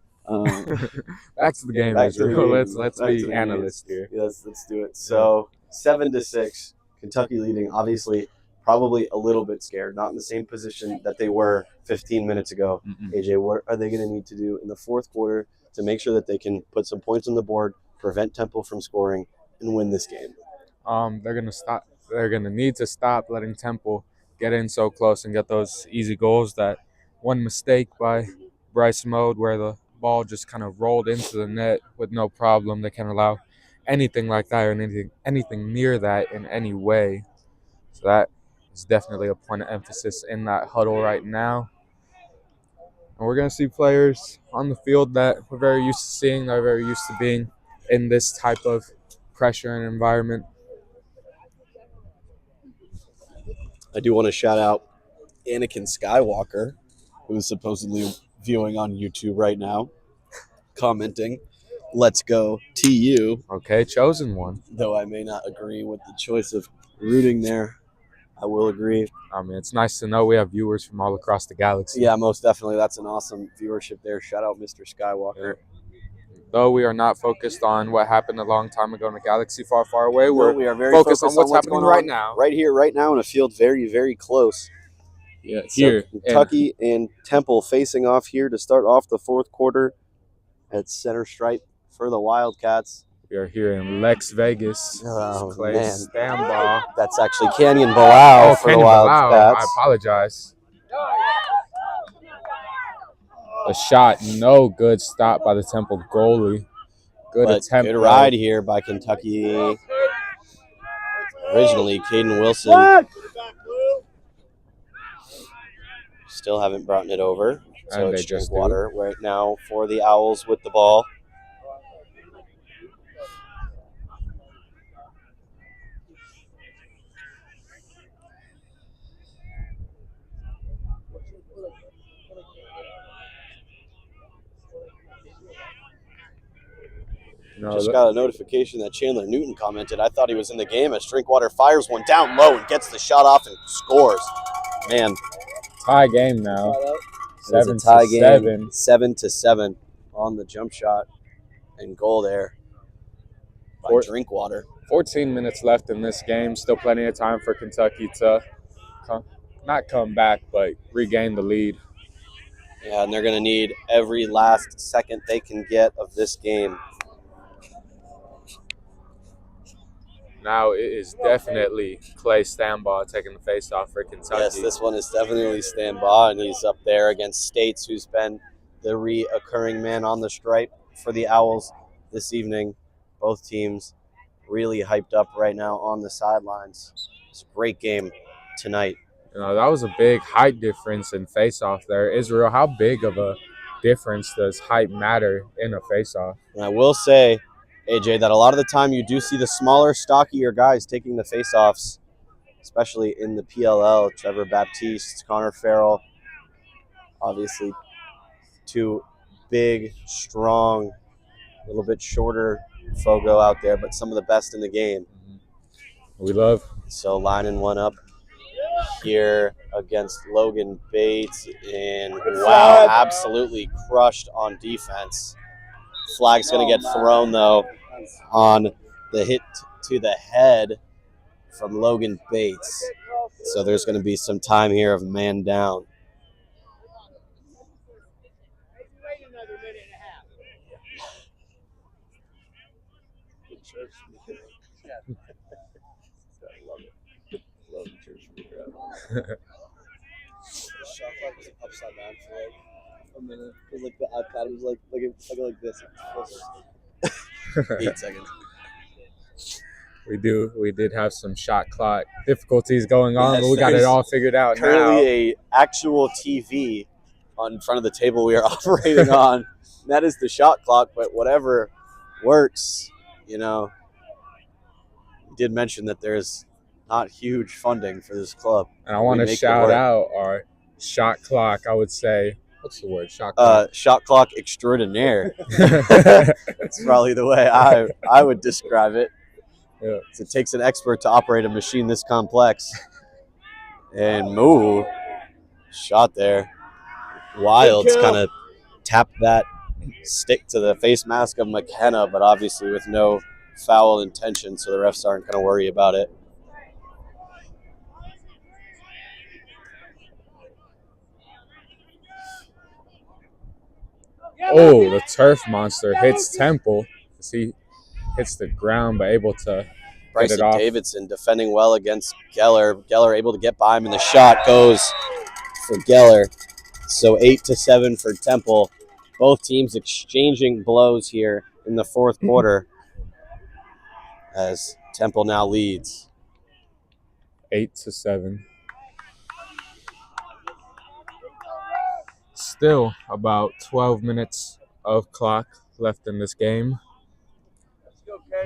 Back to the game, Israel. Let's be analysts here. Yes, let's do it. So 7-6, Kentucky leading. Obviously, probably a little bit scared. Not in the same position that they were 15 minutes ago. AJ, what are they going to need to do in the fourth quarter to make sure that they can put some points on the board, prevent Temple from scoring, and win this game? They're gonna stop. They're gonna need to stop letting Temple get in so close and get those easy goals. That one mistake by Bryce Mode where the ball just kind of rolled into the net with no problem. They can't allow anything like that or anything near that in any way. So that is definitely a point of emphasis in that huddle right now. And we're gonna see players on the field that we're very used to seeing. They're very used to being in this type of pressure and environment. I do want to shout out Anakin Skywalker, who's supposedly viewing on YouTube right now, commenting, "Let's go TU." Okay, chosen one. Though I may not agree with the choice of rooting there, I will agree. I mean, it's nice to know we have viewers from all across the galaxy. Yeah, most definitely. That's an awesome viewership there. Shout out Mr. Skywalker. Yeah. Though we are not focused on what happened a long time ago in a galaxy far, far away, we are very focused on what's happening right now. Right here, right now, in a field very, very close. Yeah, so here. Kentucky and Temple facing off here to start off the fourth quarter at center stripe for the Wildcats. We are here in Lex Vegas. Oh, Clay man. Stambaugh. That's actually Canyon Bilal for the Wildcats. I apologize. The shot, no good stop by the Temple goalie. Good attempt. Good ride here by Kentucky. Originally, Caden Wilson. Still haven't brought it over. So it's Drinkwater right now for the Owls with the ball. Just got a notification that Chandler Newton commented. I thought he was in the game as Drinkwater fires one down low and gets the shot off and scores. Man. Tie game now. It's a tie game. 7-7 on the jump shot and goal there by Drinkwater. 14 minutes left in this game. Still plenty of time for Kentucky to not come back, but regain the lead. Yeah, and they're going to need every last second they can get of this game. Now it is definitely Clay Stambaugh taking the face-off for Kentucky. Yes, this one is definitely Stambaugh, and he's up there against States, who's been the reoccurring man on the stripe for the Owls this evening. Both teams really hyped up right now on the sidelines. It's a great game tonight. You know, that was a big height difference in face-off there. Israel, how big of a difference does height matter in a face-off? And I will say, AJ, that a lot of the time you do see the smaller, stockier guys taking the face-offs, especially in the PLL. Trevor Baptiste, Connor Farrell, obviously two big, strong, a little bit shorter Fogo out there, but some of the best in the game. We love. So lining one up here against Logan Bates, and wow, absolutely crushed on defense. Flag's going to get thrown, though, on the hit to the head from Logan Bates. So there's going to be some time here of man down. shot clock was upside down for like a minute. It was like the iPad was like this. 8 seconds. We did have some shot clock difficulties going on, Yes, but we got it there's all figured out now. Currently, a actual TV on front of the table we are operating on. That is the shot clock, but whatever works, you know. You did mention that there's not huge funding for this club. And I want to make it shout work. out our shot clock, I would say. What's the word? Shot clock. Shot clock extraordinaire. That's probably the way I would describe it. Yeah. It takes an expert to operate a machine this complex. And Moo shot there. Wilds kind of tapped that stick to the face mask of McKenna, but obviously with no foul intention, so the refs aren't going to worry about it. Oh, the turf monster hits Temple as he hits the ground, but able to get Bryson it off. Davidson defending well against Geller. Geller able to get by him, and the shot goes for Geller. So 8-7 for Temple. Both teams exchanging blows here in the fourth quarter as Temple now leads. 8-7. Still about 12 minutes of clock left in this game.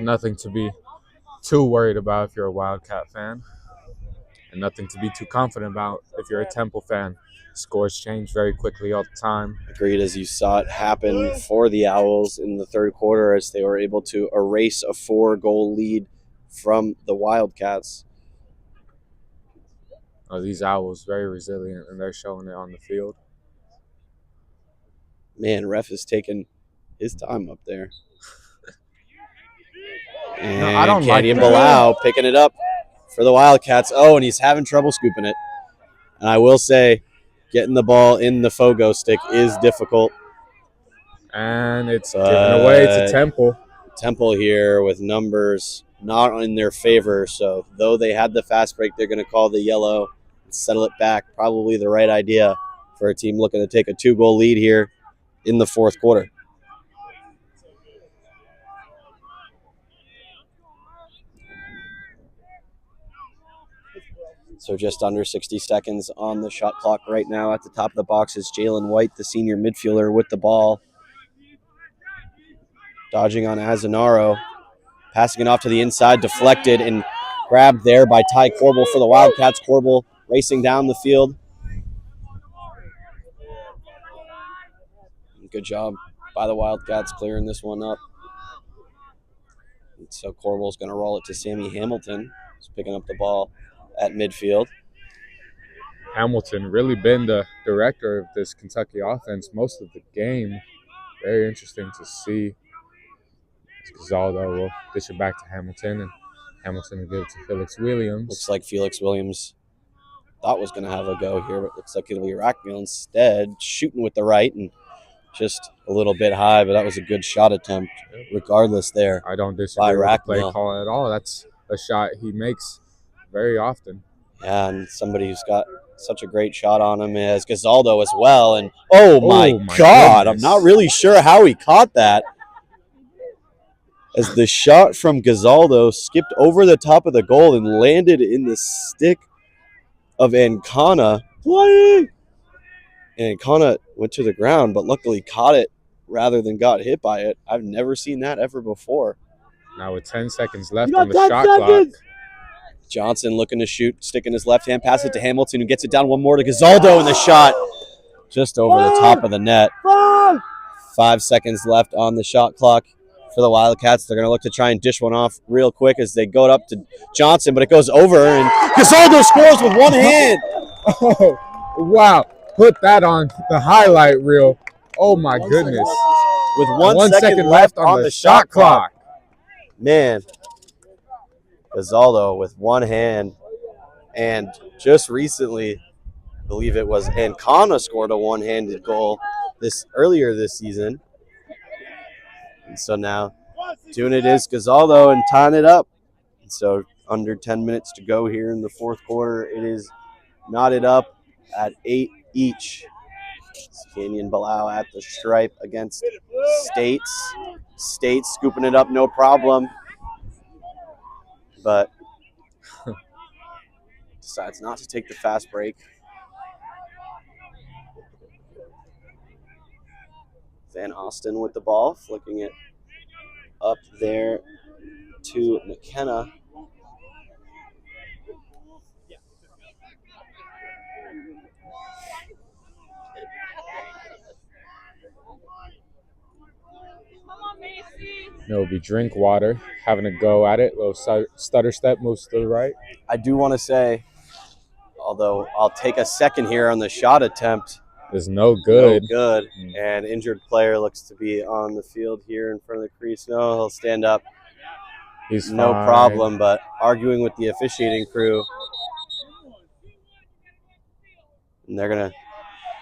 Nothing to be too worried about if you're a Wildcat fan, and nothing to be too confident about if you're a Temple fan. Scores change very quickly all the time. Agreed, as you saw it happen for the Owls in the third quarter as they were able to erase a 4-goal lead from the Wildcats. These Owls very resilient, and they're showing it on the field. Man, ref is taking his time up there. And No, I don't like Canyon that. Bilal picking it up for the Wildcats. Oh, and he's having trouble scooping it. And I will say, getting the ball in the Fogo stick is difficult. And it's given away to Temple. Temple here with numbers not in their favor. So though they had the fast break, they're going to call the yellow and settle it back. Probably the right idea for a team looking to take a 2-goal lead here in the fourth quarter. So just under 60 seconds on the shot clock right now. At the top of the box is Jalen White, the senior midfielder, with the ball. Dodging on Azanaro. Passing it off to the inside, deflected and grabbed there by Ty Corbel for the Wildcats. Corbel racing down the field. Good job by the Wildcats clearing this one up. And so Corbel's going to roll it to Sammy Hamilton. He's picking up the ball at midfield. Hamilton really been the director of this Kentucky offense most of the game. Very interesting to see. Gonzalo will dish it back to Hamilton, and Hamilton will give it to Felix Williams. Looks like Felix Williams thought was going to have a go here, but looks like it'll be Rackmill instead, shooting with the right and just a little bit high, but that was a good shot attempt regardless there. I don't disagree with the play Rackmill. call at all. That's a shot he makes very often. Yeah, and somebody who's got such a great shot on him is Gazaldo as well. And oh my God, goodness. I'm not really sure how he caught that. As the shot from Gazaldo skipped over the top of the goal and landed in the stick of Ancona. And Ancona went to the ground, but luckily caught it rather than got hit by it. I've never seen that ever before. Now with 10 seconds left on the shot clock. Johnson looking to shoot, sticking his left hand, pass it to Hamilton, who gets it down one more to Gazaldo, and the shot just over the top of the net. 5 seconds left on the shot clock for the Wildcats. They're going to look to try and dish one off real quick as they go up to Johnson, but it goes over, and Gazaldo scores with one hand. Oh, wow. Put that on the highlight reel. Oh, my goodness. With one second left on the shot clock. Man, Gazaldo with one hand, and just recently, I believe it was Ancona scored a one-handed goal earlier this season. And so now doing it is Gazaldo and tying it up. And so under 10 minutes to go here in the fourth quarter. It is knotted up at each. Canyon Bilal at the stripe against States. States scooping it up, no problem. But decides not to take the fast break. Van Austin with the ball, flicking it up there to McKenna. It'll be Drinkwater having a go at it. Little stutter step, moves to the right. I do want to say, although I'll take a second here on the shot attempt. Is no good. No good. And injured player looks to be on the field here in front of the crease. No, he'll stand up. He's no fine. problem, but arguing with the officiating crew. And they're going to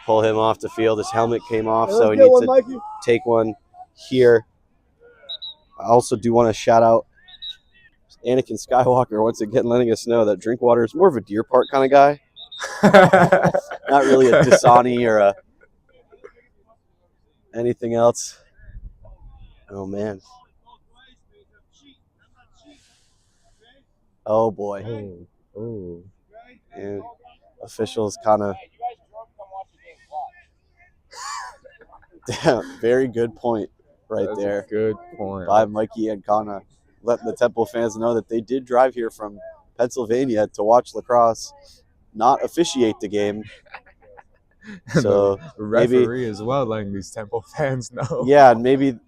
pull him off the field. His helmet came off, so he needs to take one here. I also do want to shout out Anakin Skywalker once again, letting us know that Drinkwater is more of a Deer Park kind of guy. Not really a Dasani or a anything else. Oh, man. Oh, boy. Oh. And officials kind of... Very good point That's there. A good point. By Mikey Ancona, letting the Temple fans know that they did drive here from Pennsylvania to watch lacrosse, not officiate the game. So the referee maybe, as well, letting these Temple fans know. Yeah, maybe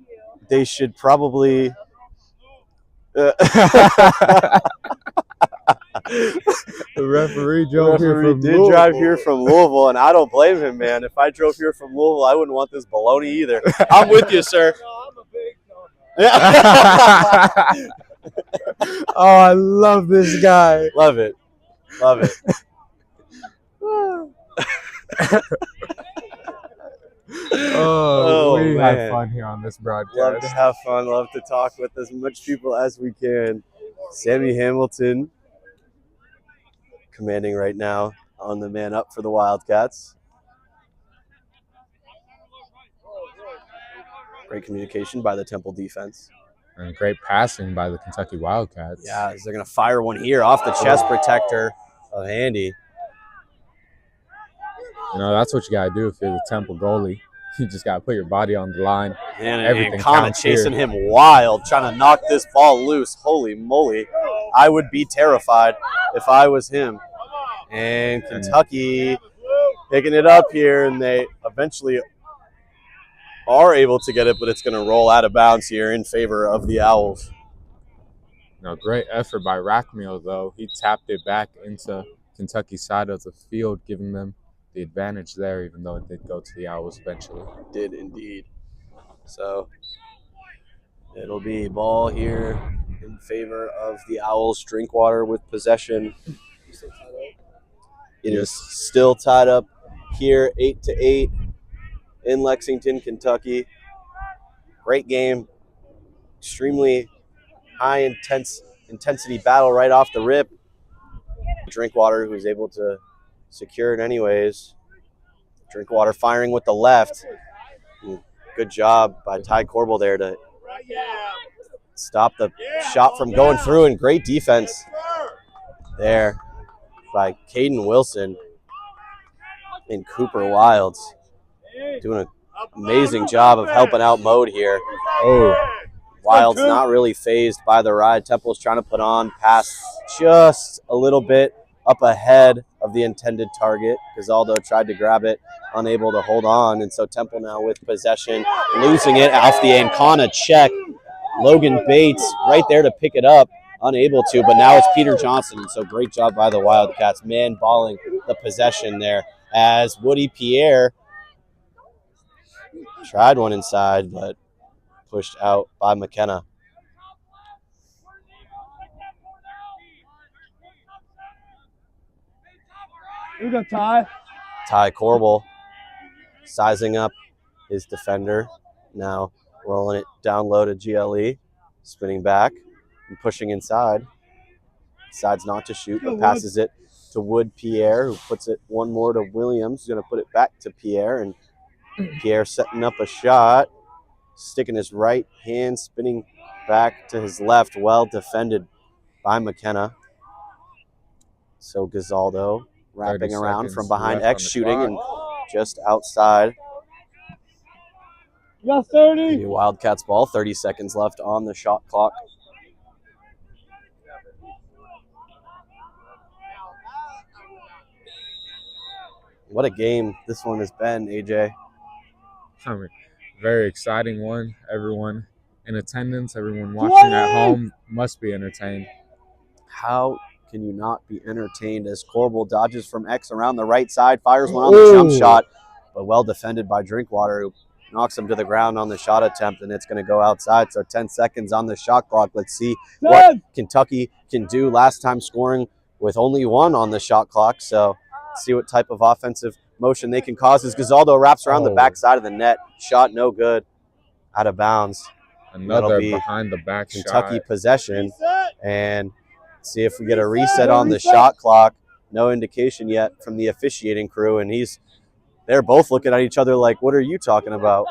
they should probably. The referee drove drive here from Louisville, and I don't blame him, man. If I drove here from Louisville, I wouldn't want this baloney either. I'm with you, sir. Oh, I love this guy. Love it. Love it. We man. have fun here on this broadcast. Love to have fun. Love to talk with as much people as we can. Sammy Hamilton commanding right now on the man up for the Wildcats. Great communication by the Temple defense. And great passing by the Kentucky Wildcats. Yeah, they're going to fire one here off the chest protector of Handy. You know, that's what you got to do if you're the Temple goalie. You just got to put your body on the line. And Kana chasing him wild, trying to knock this ball loose. Holy moly. I would be terrified if I was him. And Kentucky picking it up here, and they eventually are able to get it, but it's going to roll out of bounds here in favor of the Owls. No, great effort by Rackmeal, though. He tapped it back into Kentucky's side of the field, giving them the advantage there, even though it did go to the Owls eventually. It did indeed. So it'll be ball here in favor of the Owls. Drinkwater with possession. It is still tied up here, 8-8 in Lexington, Kentucky. Great game. Extremely high intensity battle right off the rip. Drinkwater, who's able to secure it anyways. Drinkwater firing with the left. Good job by Ty Corbel there to stop the shot from going through, and great defense there by Caden Wilson and Cooper Wilds. Doing an amazing job of helping out Mode here. Oh, Wilds not really phased by the ride. Temple's trying to put on pass just a little bit up ahead of the intended target. Gazaldo tried to grab it, unable to hold on. And so Temple now with possession, losing it off the Ancona check. Logan Bates right there to pick it up, unable to, but now it's Peter Johnson. And so great job by the Wildcats, man balling the possession there as Woody Pierre tried one inside, but pushed out by McKenna. We got Ty. Ty Corbel sizing up his defender. Now rolling it down low to GLE. Spinning back and pushing inside. Decides not to shoot, but passes it to Wood Pierre, who puts it one more to Williams, who's going to put it back to Pierre. And Pierre setting up a shot, sticking his right hand, spinning back to his left, well defended by McKenna. So Gazaldo wrapping around from behind X, shooting and just outside. You got 30. Maybe Wildcats ball, 30 seconds left on the shot clock. What a game this one has been, AJ. I mean, very exciting one. Everyone in attendance, everyone watching at home must be entertained. How can you not be entertained as Corbel dodges from X around the right side, fires one on the jump shot, but well defended by Drinkwater, who knocks him to the ground on the shot attempt, and it's going to go outside. So 10 seconds on the shot clock. Let's see what Kentucky can do. Last time scoring with only one on the shot clock. So see what type of offensive motion they can cause as Gazaldo wraps around the backside of the net. Shot no good, out of bounds. Another behind the back Kentucky shot. possession. And see if we get a reset on the shot clock. No indication yet from the officiating crew, and they're both looking at each other like, what are you talking about?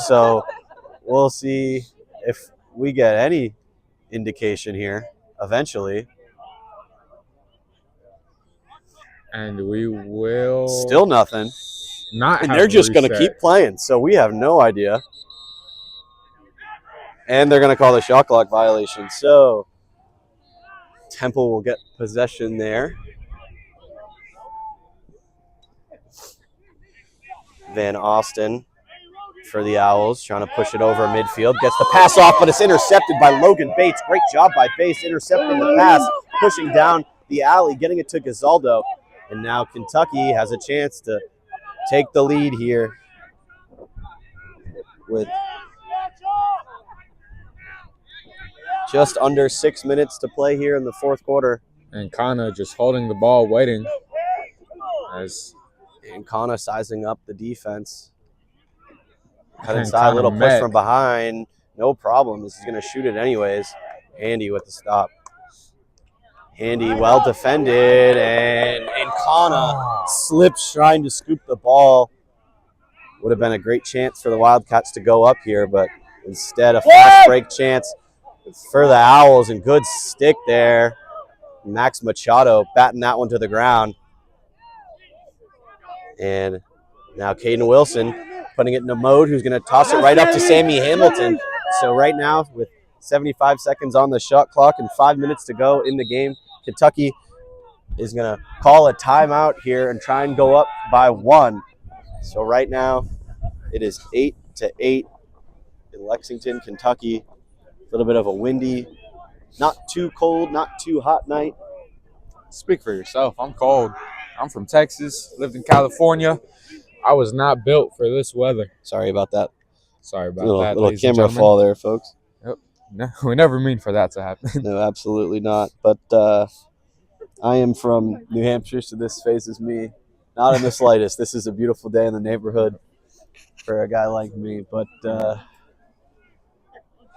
So we'll see if we get any indication here eventually. And we will Still nothing. not And have they're a just going to reset. keep playing, so we have no idea. And they're going to call the shot clock violation. So Temple will get possession there. Van Austin for the Owls, trying to push it over midfield. Gets the pass off, but it's intercepted by Logan Bates. Great job by Bates intercepting the pass, pushing down the alley, getting it to Gazaldo. And now Kentucky has a chance to take the lead here with just under 6 minutes to play here in the fourth quarter. And Kana just holding the ball, waiting. And Kana sizing up the defense. Cut And inside, Kana little push met. from behind. No problem. This is going to shoot it anyways. Handy with the stop. Handy, well defended. And Kana slips trying to scoop the ball. Would have been a great chance for the Wildcats to go up here, but instead a fast break chance for the Owls, and good stick there. Max Machado batting that one to the ground. And now Caden Wilson putting it into Mode, who's going to toss it right up to Sammy Hamilton. So right now, with 75 seconds on the shot clock and 5 minutes to go in the game, Kentucky is going to call a timeout here and try and go up by one. So right now, it is 8-8 in Lexington, Kentucky. A little bit of a windy, not too cold, not too hot night. Speak for yourself. I'm cold. I'm from Texas, lived in California. I was not built for this weather. Sorry about that. Sorry about Little that, camera ladies and gentlemen. fall there, folks. No, we never mean for that to happen. No, absolutely not. But I am from New Hampshire, so this phases me not in the slightest. This is a beautiful day in the neighborhood for a guy like me. But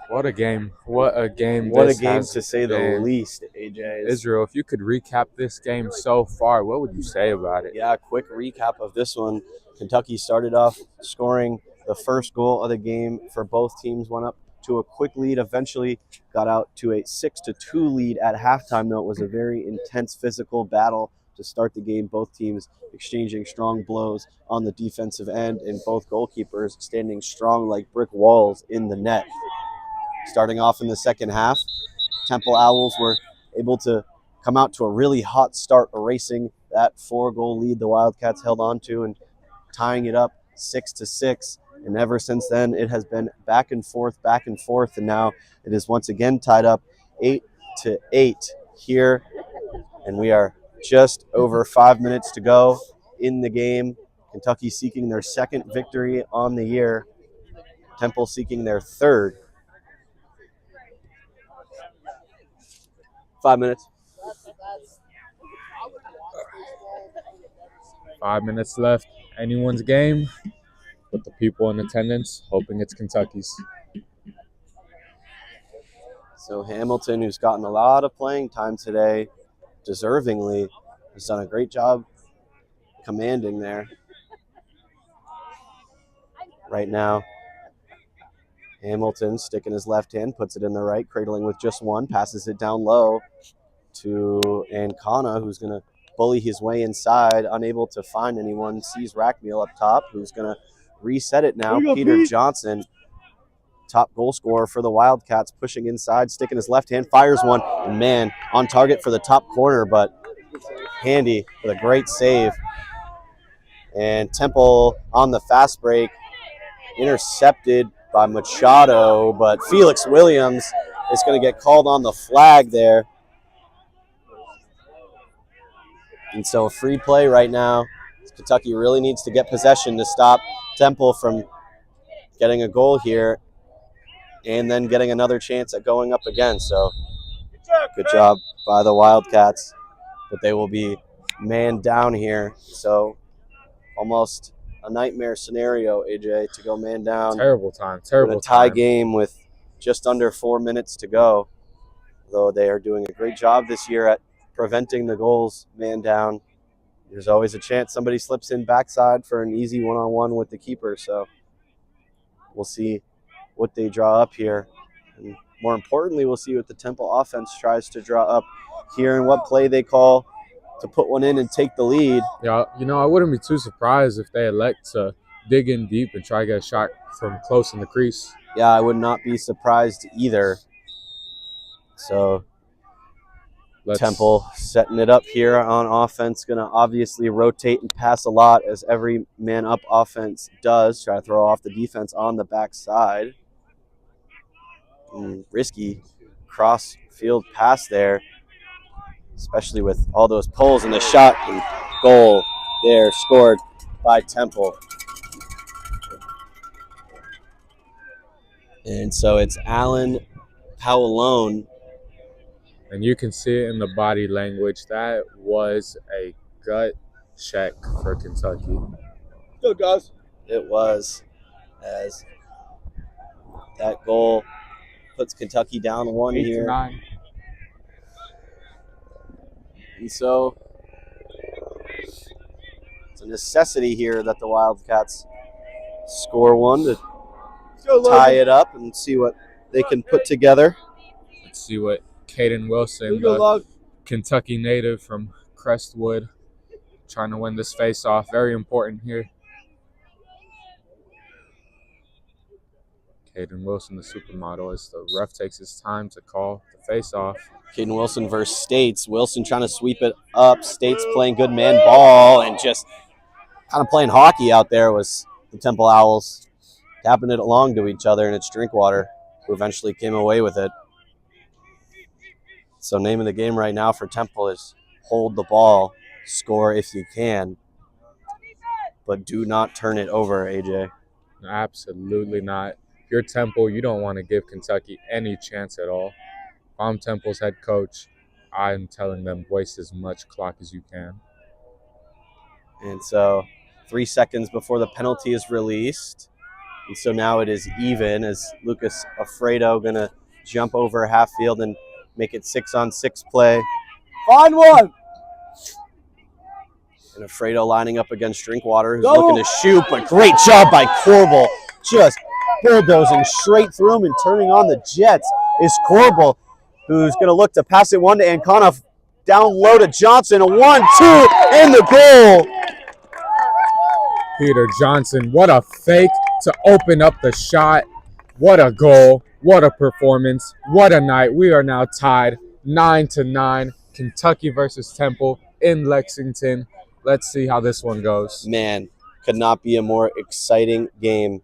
What a game. What a game. what a this game, has to say the been. least, AJ. Israel, if you could recap this game so far, what would you say about it? Yeah, quick recap of this one. Kentucky started off scoring the first goal of the game for both teams, went up to a quick lead, eventually got out to a 6-2 lead at halftime, though it was a very intense physical battle to start the game. Both teams exchanging strong blows on the defensive end, and both goalkeepers standing strong like brick walls in the net. Starting off in the second half, Temple Owls were able to come out to a really hot start, erasing that 4-goal lead the Wildcats held on to and tying it up 6-6. And ever since then, it has been back and forth, and now it is once again tied up 8-8 here. And we are just over 5 minutes to go in the game. Kentucky seeking their second victory on the year. Temple seeking their third. 5 minutes. 5 minutes left. Anyone's game, but the people in attendance hoping it's Kentucky's. So Hamilton, who's gotten a lot of playing time today, deservingly, has done a great job commanding there. Right now, Hamilton sticking his left hand, puts it in the right, cradling with just one, passes it down low to Ancona, who's going to bully his way inside, unable to find anyone, sees Rackmeal up top, who's going to reset it now. Peter Johnson, top goal scorer for the Wildcats, pushing inside, sticking his left hand, fires one, and man, on target for the top corner, but Handy with a great save. And Temple on the fast break, intercepted by Machado, but Felix Williams is going to get called on the flag there. And so free play right now. Kentucky really needs to get possession to stop Temple from getting a goal here and then getting another chance at going up again. So good job by the Wildcats, but they will be man down here. So almost a nightmare scenario, AJ, to go man down. Terrible time. Terrible with a tie time. game with just under 4 minutes to go. Though they are doing a great job this year at preventing the goals man down. There's always a chance somebody slips in backside for an easy one-on-one with the keeper. So we'll see what they draw up here. And more importantly, we'll see what the Temple offense tries to draw up here and what play they call to put one in and take the lead. Yeah, I wouldn't be too surprised if they elect to dig in deep and try to get a shot from close in the crease. Yeah, I would not be surprised either. So Temple setting it up here on offense, going to obviously rotate and pass a lot as every man-up offense does, try to throw off the defense on the backside. Risky cross-field pass there, especially with all those pulls, and the shot and goal there scored by Temple. And so it's Alan Paolone. And you can see it in the body language. That was a gut check for Kentucky. Go, guys. It was, as that goal puts Kentucky down 1 here. 8-9. And so it's a necessity here that the Wildcats score one to tie it up and see what they can put together. Let's see what Caden Wilson, the Kentucky native from Crestwood, trying to win this face-off. Very important here. Caden Wilson, the supermodel, as the ref takes his time to call the face-off. Caden Wilson versus States. Wilson trying to sweep it up. States playing good man ball and just kind of playing hockey out there was the Temple Owls, tapping it along to each other, and it's Drinkwater who eventually came away with it. So name of the game right now for Temple is hold the ball, score if you can, but do not turn it over, AJ. Absolutely not. If you're Temple, you don't want to give Kentucky any chance at all. If I'm Temple's head coach, I'm telling them waste as much clock as you can. And so 3 seconds before the penalty is released. And so now it is even as Lucas Afredo going to jump over half field and make it 6-on-6 play. Find one. And Afredo lining up against Drinkwater, who's looking to shoot, but great job by Corbel. Just bulldozing straight through him and turning on the Jets is Corbel, who's going to look to pass it one to Ancona, down low to Johnson, a 1-2, and the goal. Peter Johnson, what a fake to open up the shot. What a goal. What a performance. What a night. We are now tied 9-9. Kentucky versus Temple in Lexington. Let's see how this one goes. Man, could not be a more exciting game,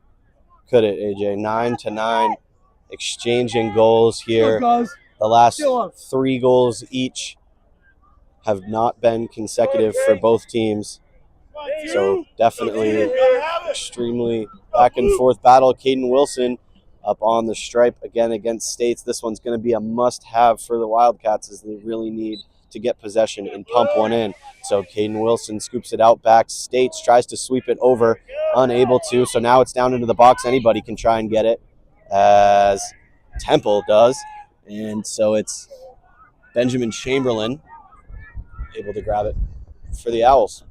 could it, AJ? 9-9, exchanging goals here. The last 3 goals each have not been consecutive for both teams. So definitely extremely back and forth battle. Caden Wilson up on the stripe again against States. This one's going to be a must-have for the Wildcats as they really need to get possession and pump one in. So Caden Wilson scoops it out back. States tries to sweep it over, unable to. So now it's down into the box. Anybody can try and get it, as Temple does. And so it's Benjamin Chamberlain able to grab it for the Owls.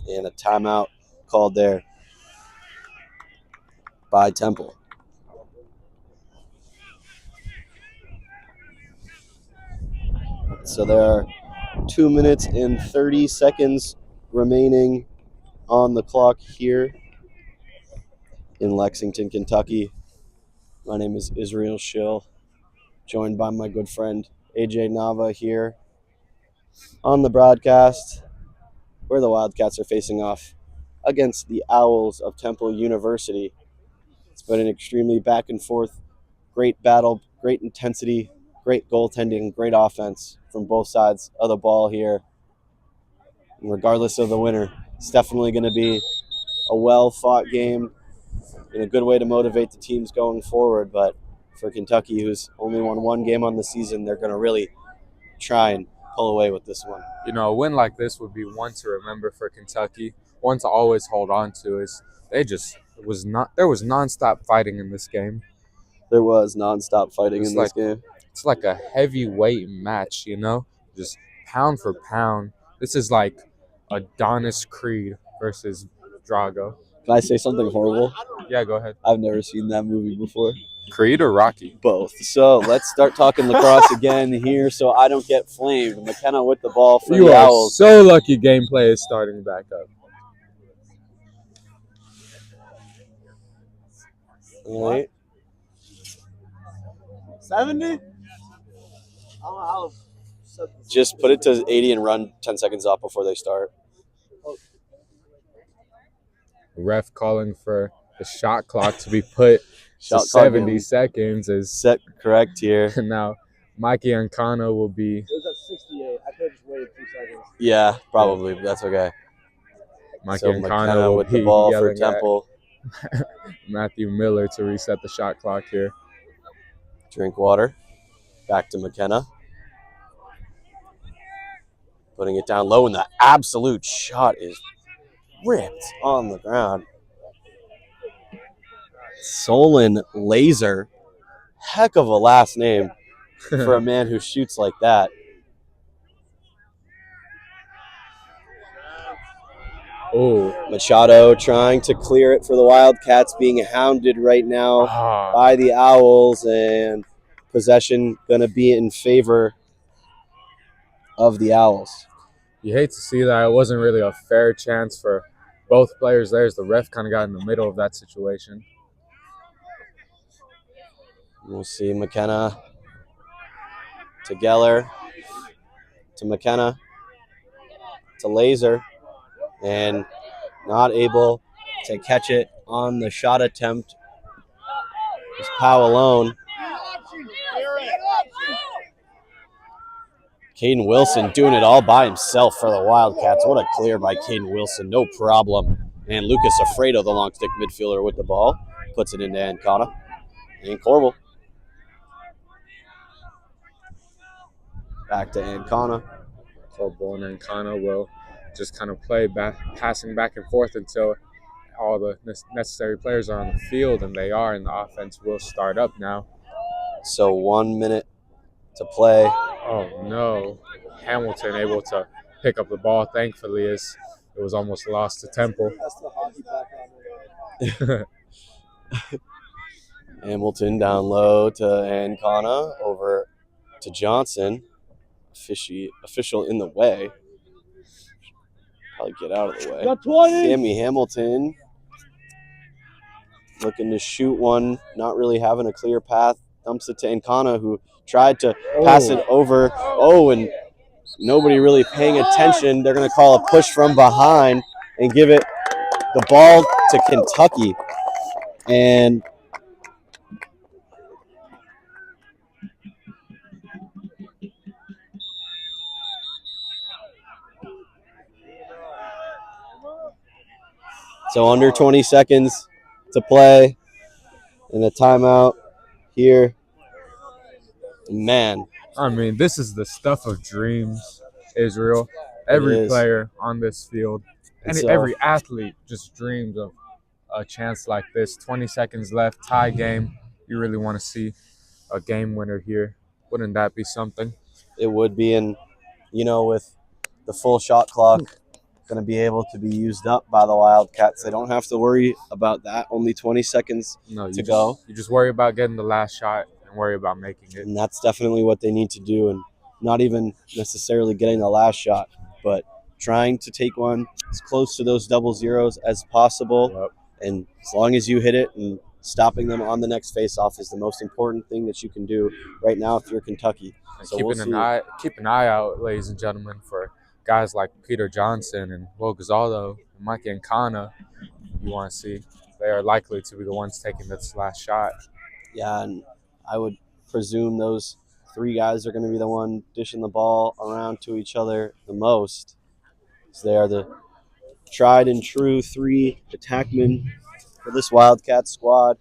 And a timeout called there by Temple. So there are 2 minutes and 30 seconds remaining on the clock here in Lexington, Kentucky. My name is Israel Schill, joined by my good friend AJ Nava here on the broadcast, where the Wildcats are facing off against the Owls of Temple University. It's been an extremely back and forth, great battle, great intensity, great goaltending, great offense from both sides of the ball here. And regardless of the winner, it's definitely going to be a well-fought game and a good way to motivate the teams going forward. But for Kentucky, who's only won one game on the season, they're going to really try and pull away with this one. You know, a win like this would be one to remember for Kentucky, one to always hold on to. Is there was nonstop fighting in this game. There was nonstop fighting It's in this game. It's like a heavyweight match, you know, just pound for pound. This is like Adonis Creed versus Drago. Can I say something horrible? Yeah, go ahead. I've never seen that movie before. Creed or Rocky? Both. So let's start talking lacrosse again here so I don't get flamed. McKenna with the ball for You the are Owls. so lucky gameplay is starting back up. All right. 70? I don't know how. Just put it to 80 and run 10 seconds off before they start. Ref calling for the shot clock to be put Shot to clock 70 being seconds is set correct here. now Mikey Ancano will be It was at 68. I could have just waited 2 seconds. Yeah, probably. But that's okay. Mikey So Ancano McKenna will with be the ball for yelling at Temple. Matthew Miller to reset the shot clock here. Drink water. Back to McKenna. Putting it down low, and the absolute shot is ripped on the ground. Solon Laser. Heck of a last name for a man who shoots like that. Oh, Machado trying to clear it for the Wildcats, being hounded right now by the Owls, and possession going to be in favor of the Owls. you hate to see that. It wasn't really a fair chance for both players there as the ref kind of got in the middle of that situation. We'll see McKenna to Geller, to McKenna, to Laser, and not able to catch it on the shot attempt. It's Powell alone. Caden Wilson doing it all by himself for the Wildcats. What a clear by Caden Wilson, no problem. And Lucas Afredo, the long stick midfielder with the ball, puts it into Ancona. And Corbel. Back to Ancona. Corbel and Ancano will just kind of play passing back and forth until all the necessary players are on the field, and they are, and the offense will start up now. So 1 minute to play. Oh, no. Hamilton able to pick up the ball, thankfully, as it was almost lost to Temple. That's the hockey background. Hamilton down low to Ancona, over to Johnson. Official in the way. Probably get out of the way. Got 20. Sammy Hamilton looking to shoot one, not really having a clear path. Dumps it to Ancona, who tried to pass it over. Oh, and nobody really paying attention. They're going to call a push from behind and give it the ball to Kentucky. And so under 20 seconds to play in a timeout here. Man, I mean, this is the stuff of dreams, Israel. Every is. player on this field, and And so- every athlete just dreams of a chance like this. 20 seconds left, tie game. You really want to see a game winner here. Wouldn't that be something? it would be, and with the full shot clock going to be able to be used up by the Wildcats. They don't have to worry about that. Only 20 seconds No, to go. You just worry about getting the last shot and worry about making it. And that's definitely what they need to do. And not even necessarily getting the last shot, but trying to take one as close to those double zeros as possible. Yep. And as long as you hit it, and stopping them on the next face-off is the most important thing that you can do right now if you're Kentucky. And So keep we'll an see. eye out, ladies and gentlemen, for guys like Peter Johnson and Will Gonzalo and Mike Ancona. You want to see they are likely to be the ones taking this last shot. Yeah, and I would presume those three guys are going to be the one dishing the ball around to each other the most. So they are the tried and true three attackmen for this Wildcat squad.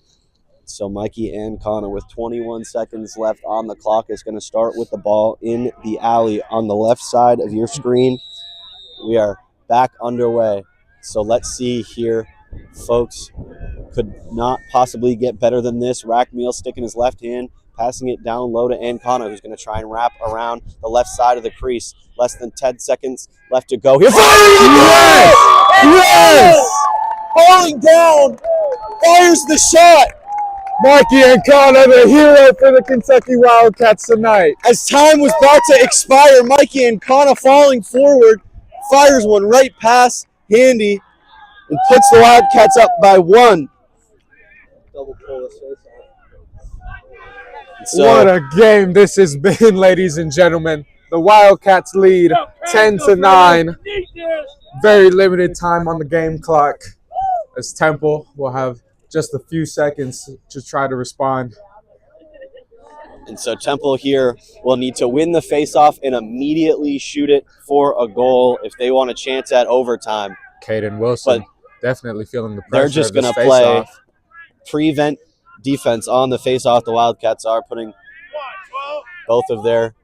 So Mikey Ancona, with 21 seconds left on the clock, is going to start with the ball in the alley on the left side of your screen. We are back underway. So let's see here, folks. Could not possibly get better than this. Rackmeal sticking his left hand, passing it down low to Ancona, who's going to try and wrap around the left side of the crease. Less than 10 seconds left to go. Here, yes! Falling down, fires the shot. Mikey Ancona, the hero for the Kentucky Wildcats tonight. As time was about to expire, Mikey Ancona falling forward, fires one right past Handy, and puts the Wildcats up by one. Double pull this face off. So, What a game this has been, ladies and gentlemen. The Wildcats lead 10-9. Very limited time on the game clock, as Temple will have just a few seconds to try to respond. and so Temple here will need to win the faceoff and immediately shoot it for a goal if they want a chance at overtime. Caden Wilson But definitely feeling the pressure. they're just of this going to play face-off. prevent defense on the faceoff. The Wildcats are putting both of their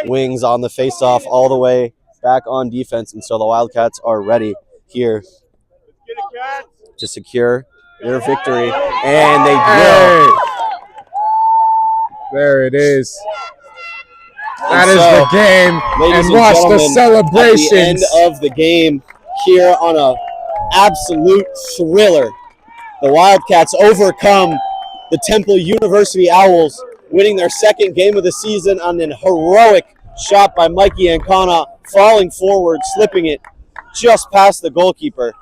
wings on the faceoff all the way back on defense, and so the Wildcats are ready here to secure their victory, and they Hey! will. There it is. That And is so, the game. ladies And watch the gentlemen, celebrations. At the end of the game here on a absolute thriller, the Wildcats overcome the Temple University Owls, winning their second game of the season on an heroic shot by Mikey Ancona, falling forward, slipping it just past the goalkeeper.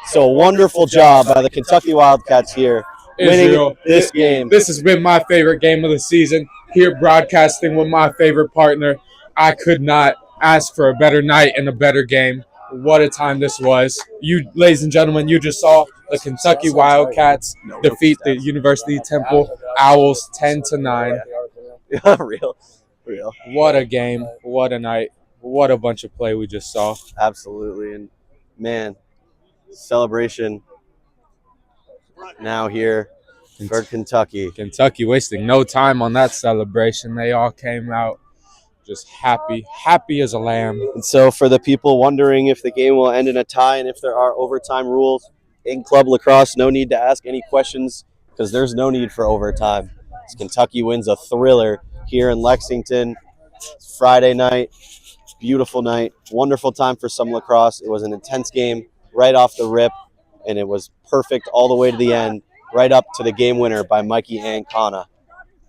So a wonderful job by the Kentucky Wildcats here, winning Israel, this game. This has been my favorite game of the season. Here broadcasting with my favorite partner. I could not ask for a better night and a better game. What a time this was. You, ladies and gentlemen, you just saw the Kentucky Wildcats defeat the University Temple Owls 10-9. Real. What a game. What a night. What a bunch of play we just saw. Absolutely. And man, celebration now here for Kentucky. Kentucky wasting no time on that celebration. They all came out just happy as a lamb. And so for the people wondering if the game will end in a tie and if there are overtime rules in club lacrosse, no need to ask any questions because there's no need for overtime. As Kentucky wins a thriller here in Lexington. It's Friday night. Beautiful night. Wonderful time for some lacrosse. It was an intense game right off the rip, and it was perfect all the way to the end, right up to the game winner by Mikey Ancona.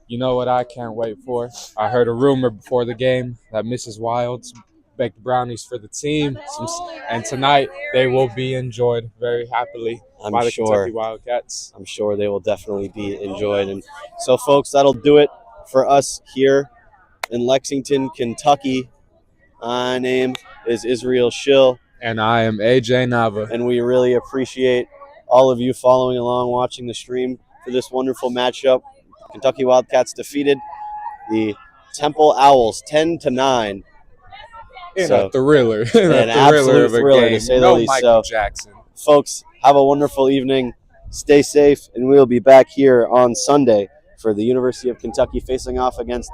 You know what I can't wait for? I heard a rumor before the game that Mrs. Wilds baked brownies for the team, and tonight they will be enjoyed very happily by the Kentucky Wildcats. I'm sure they will definitely be enjoyed. And so, folks, that'll do it for us here in Lexington, Kentucky. My name is Israel Schill, And I am AJ Nava. and we really appreciate all of you following along, watching the stream for this wonderful matchup. Kentucky Wildcats defeated the Temple Owls 10-9. In So, a thriller. an absolute thriller, to say the No least. Michael So, Jackson. folks, have a wonderful evening. Stay safe, and we'll be back here on Sunday for the University of Kentucky facing off against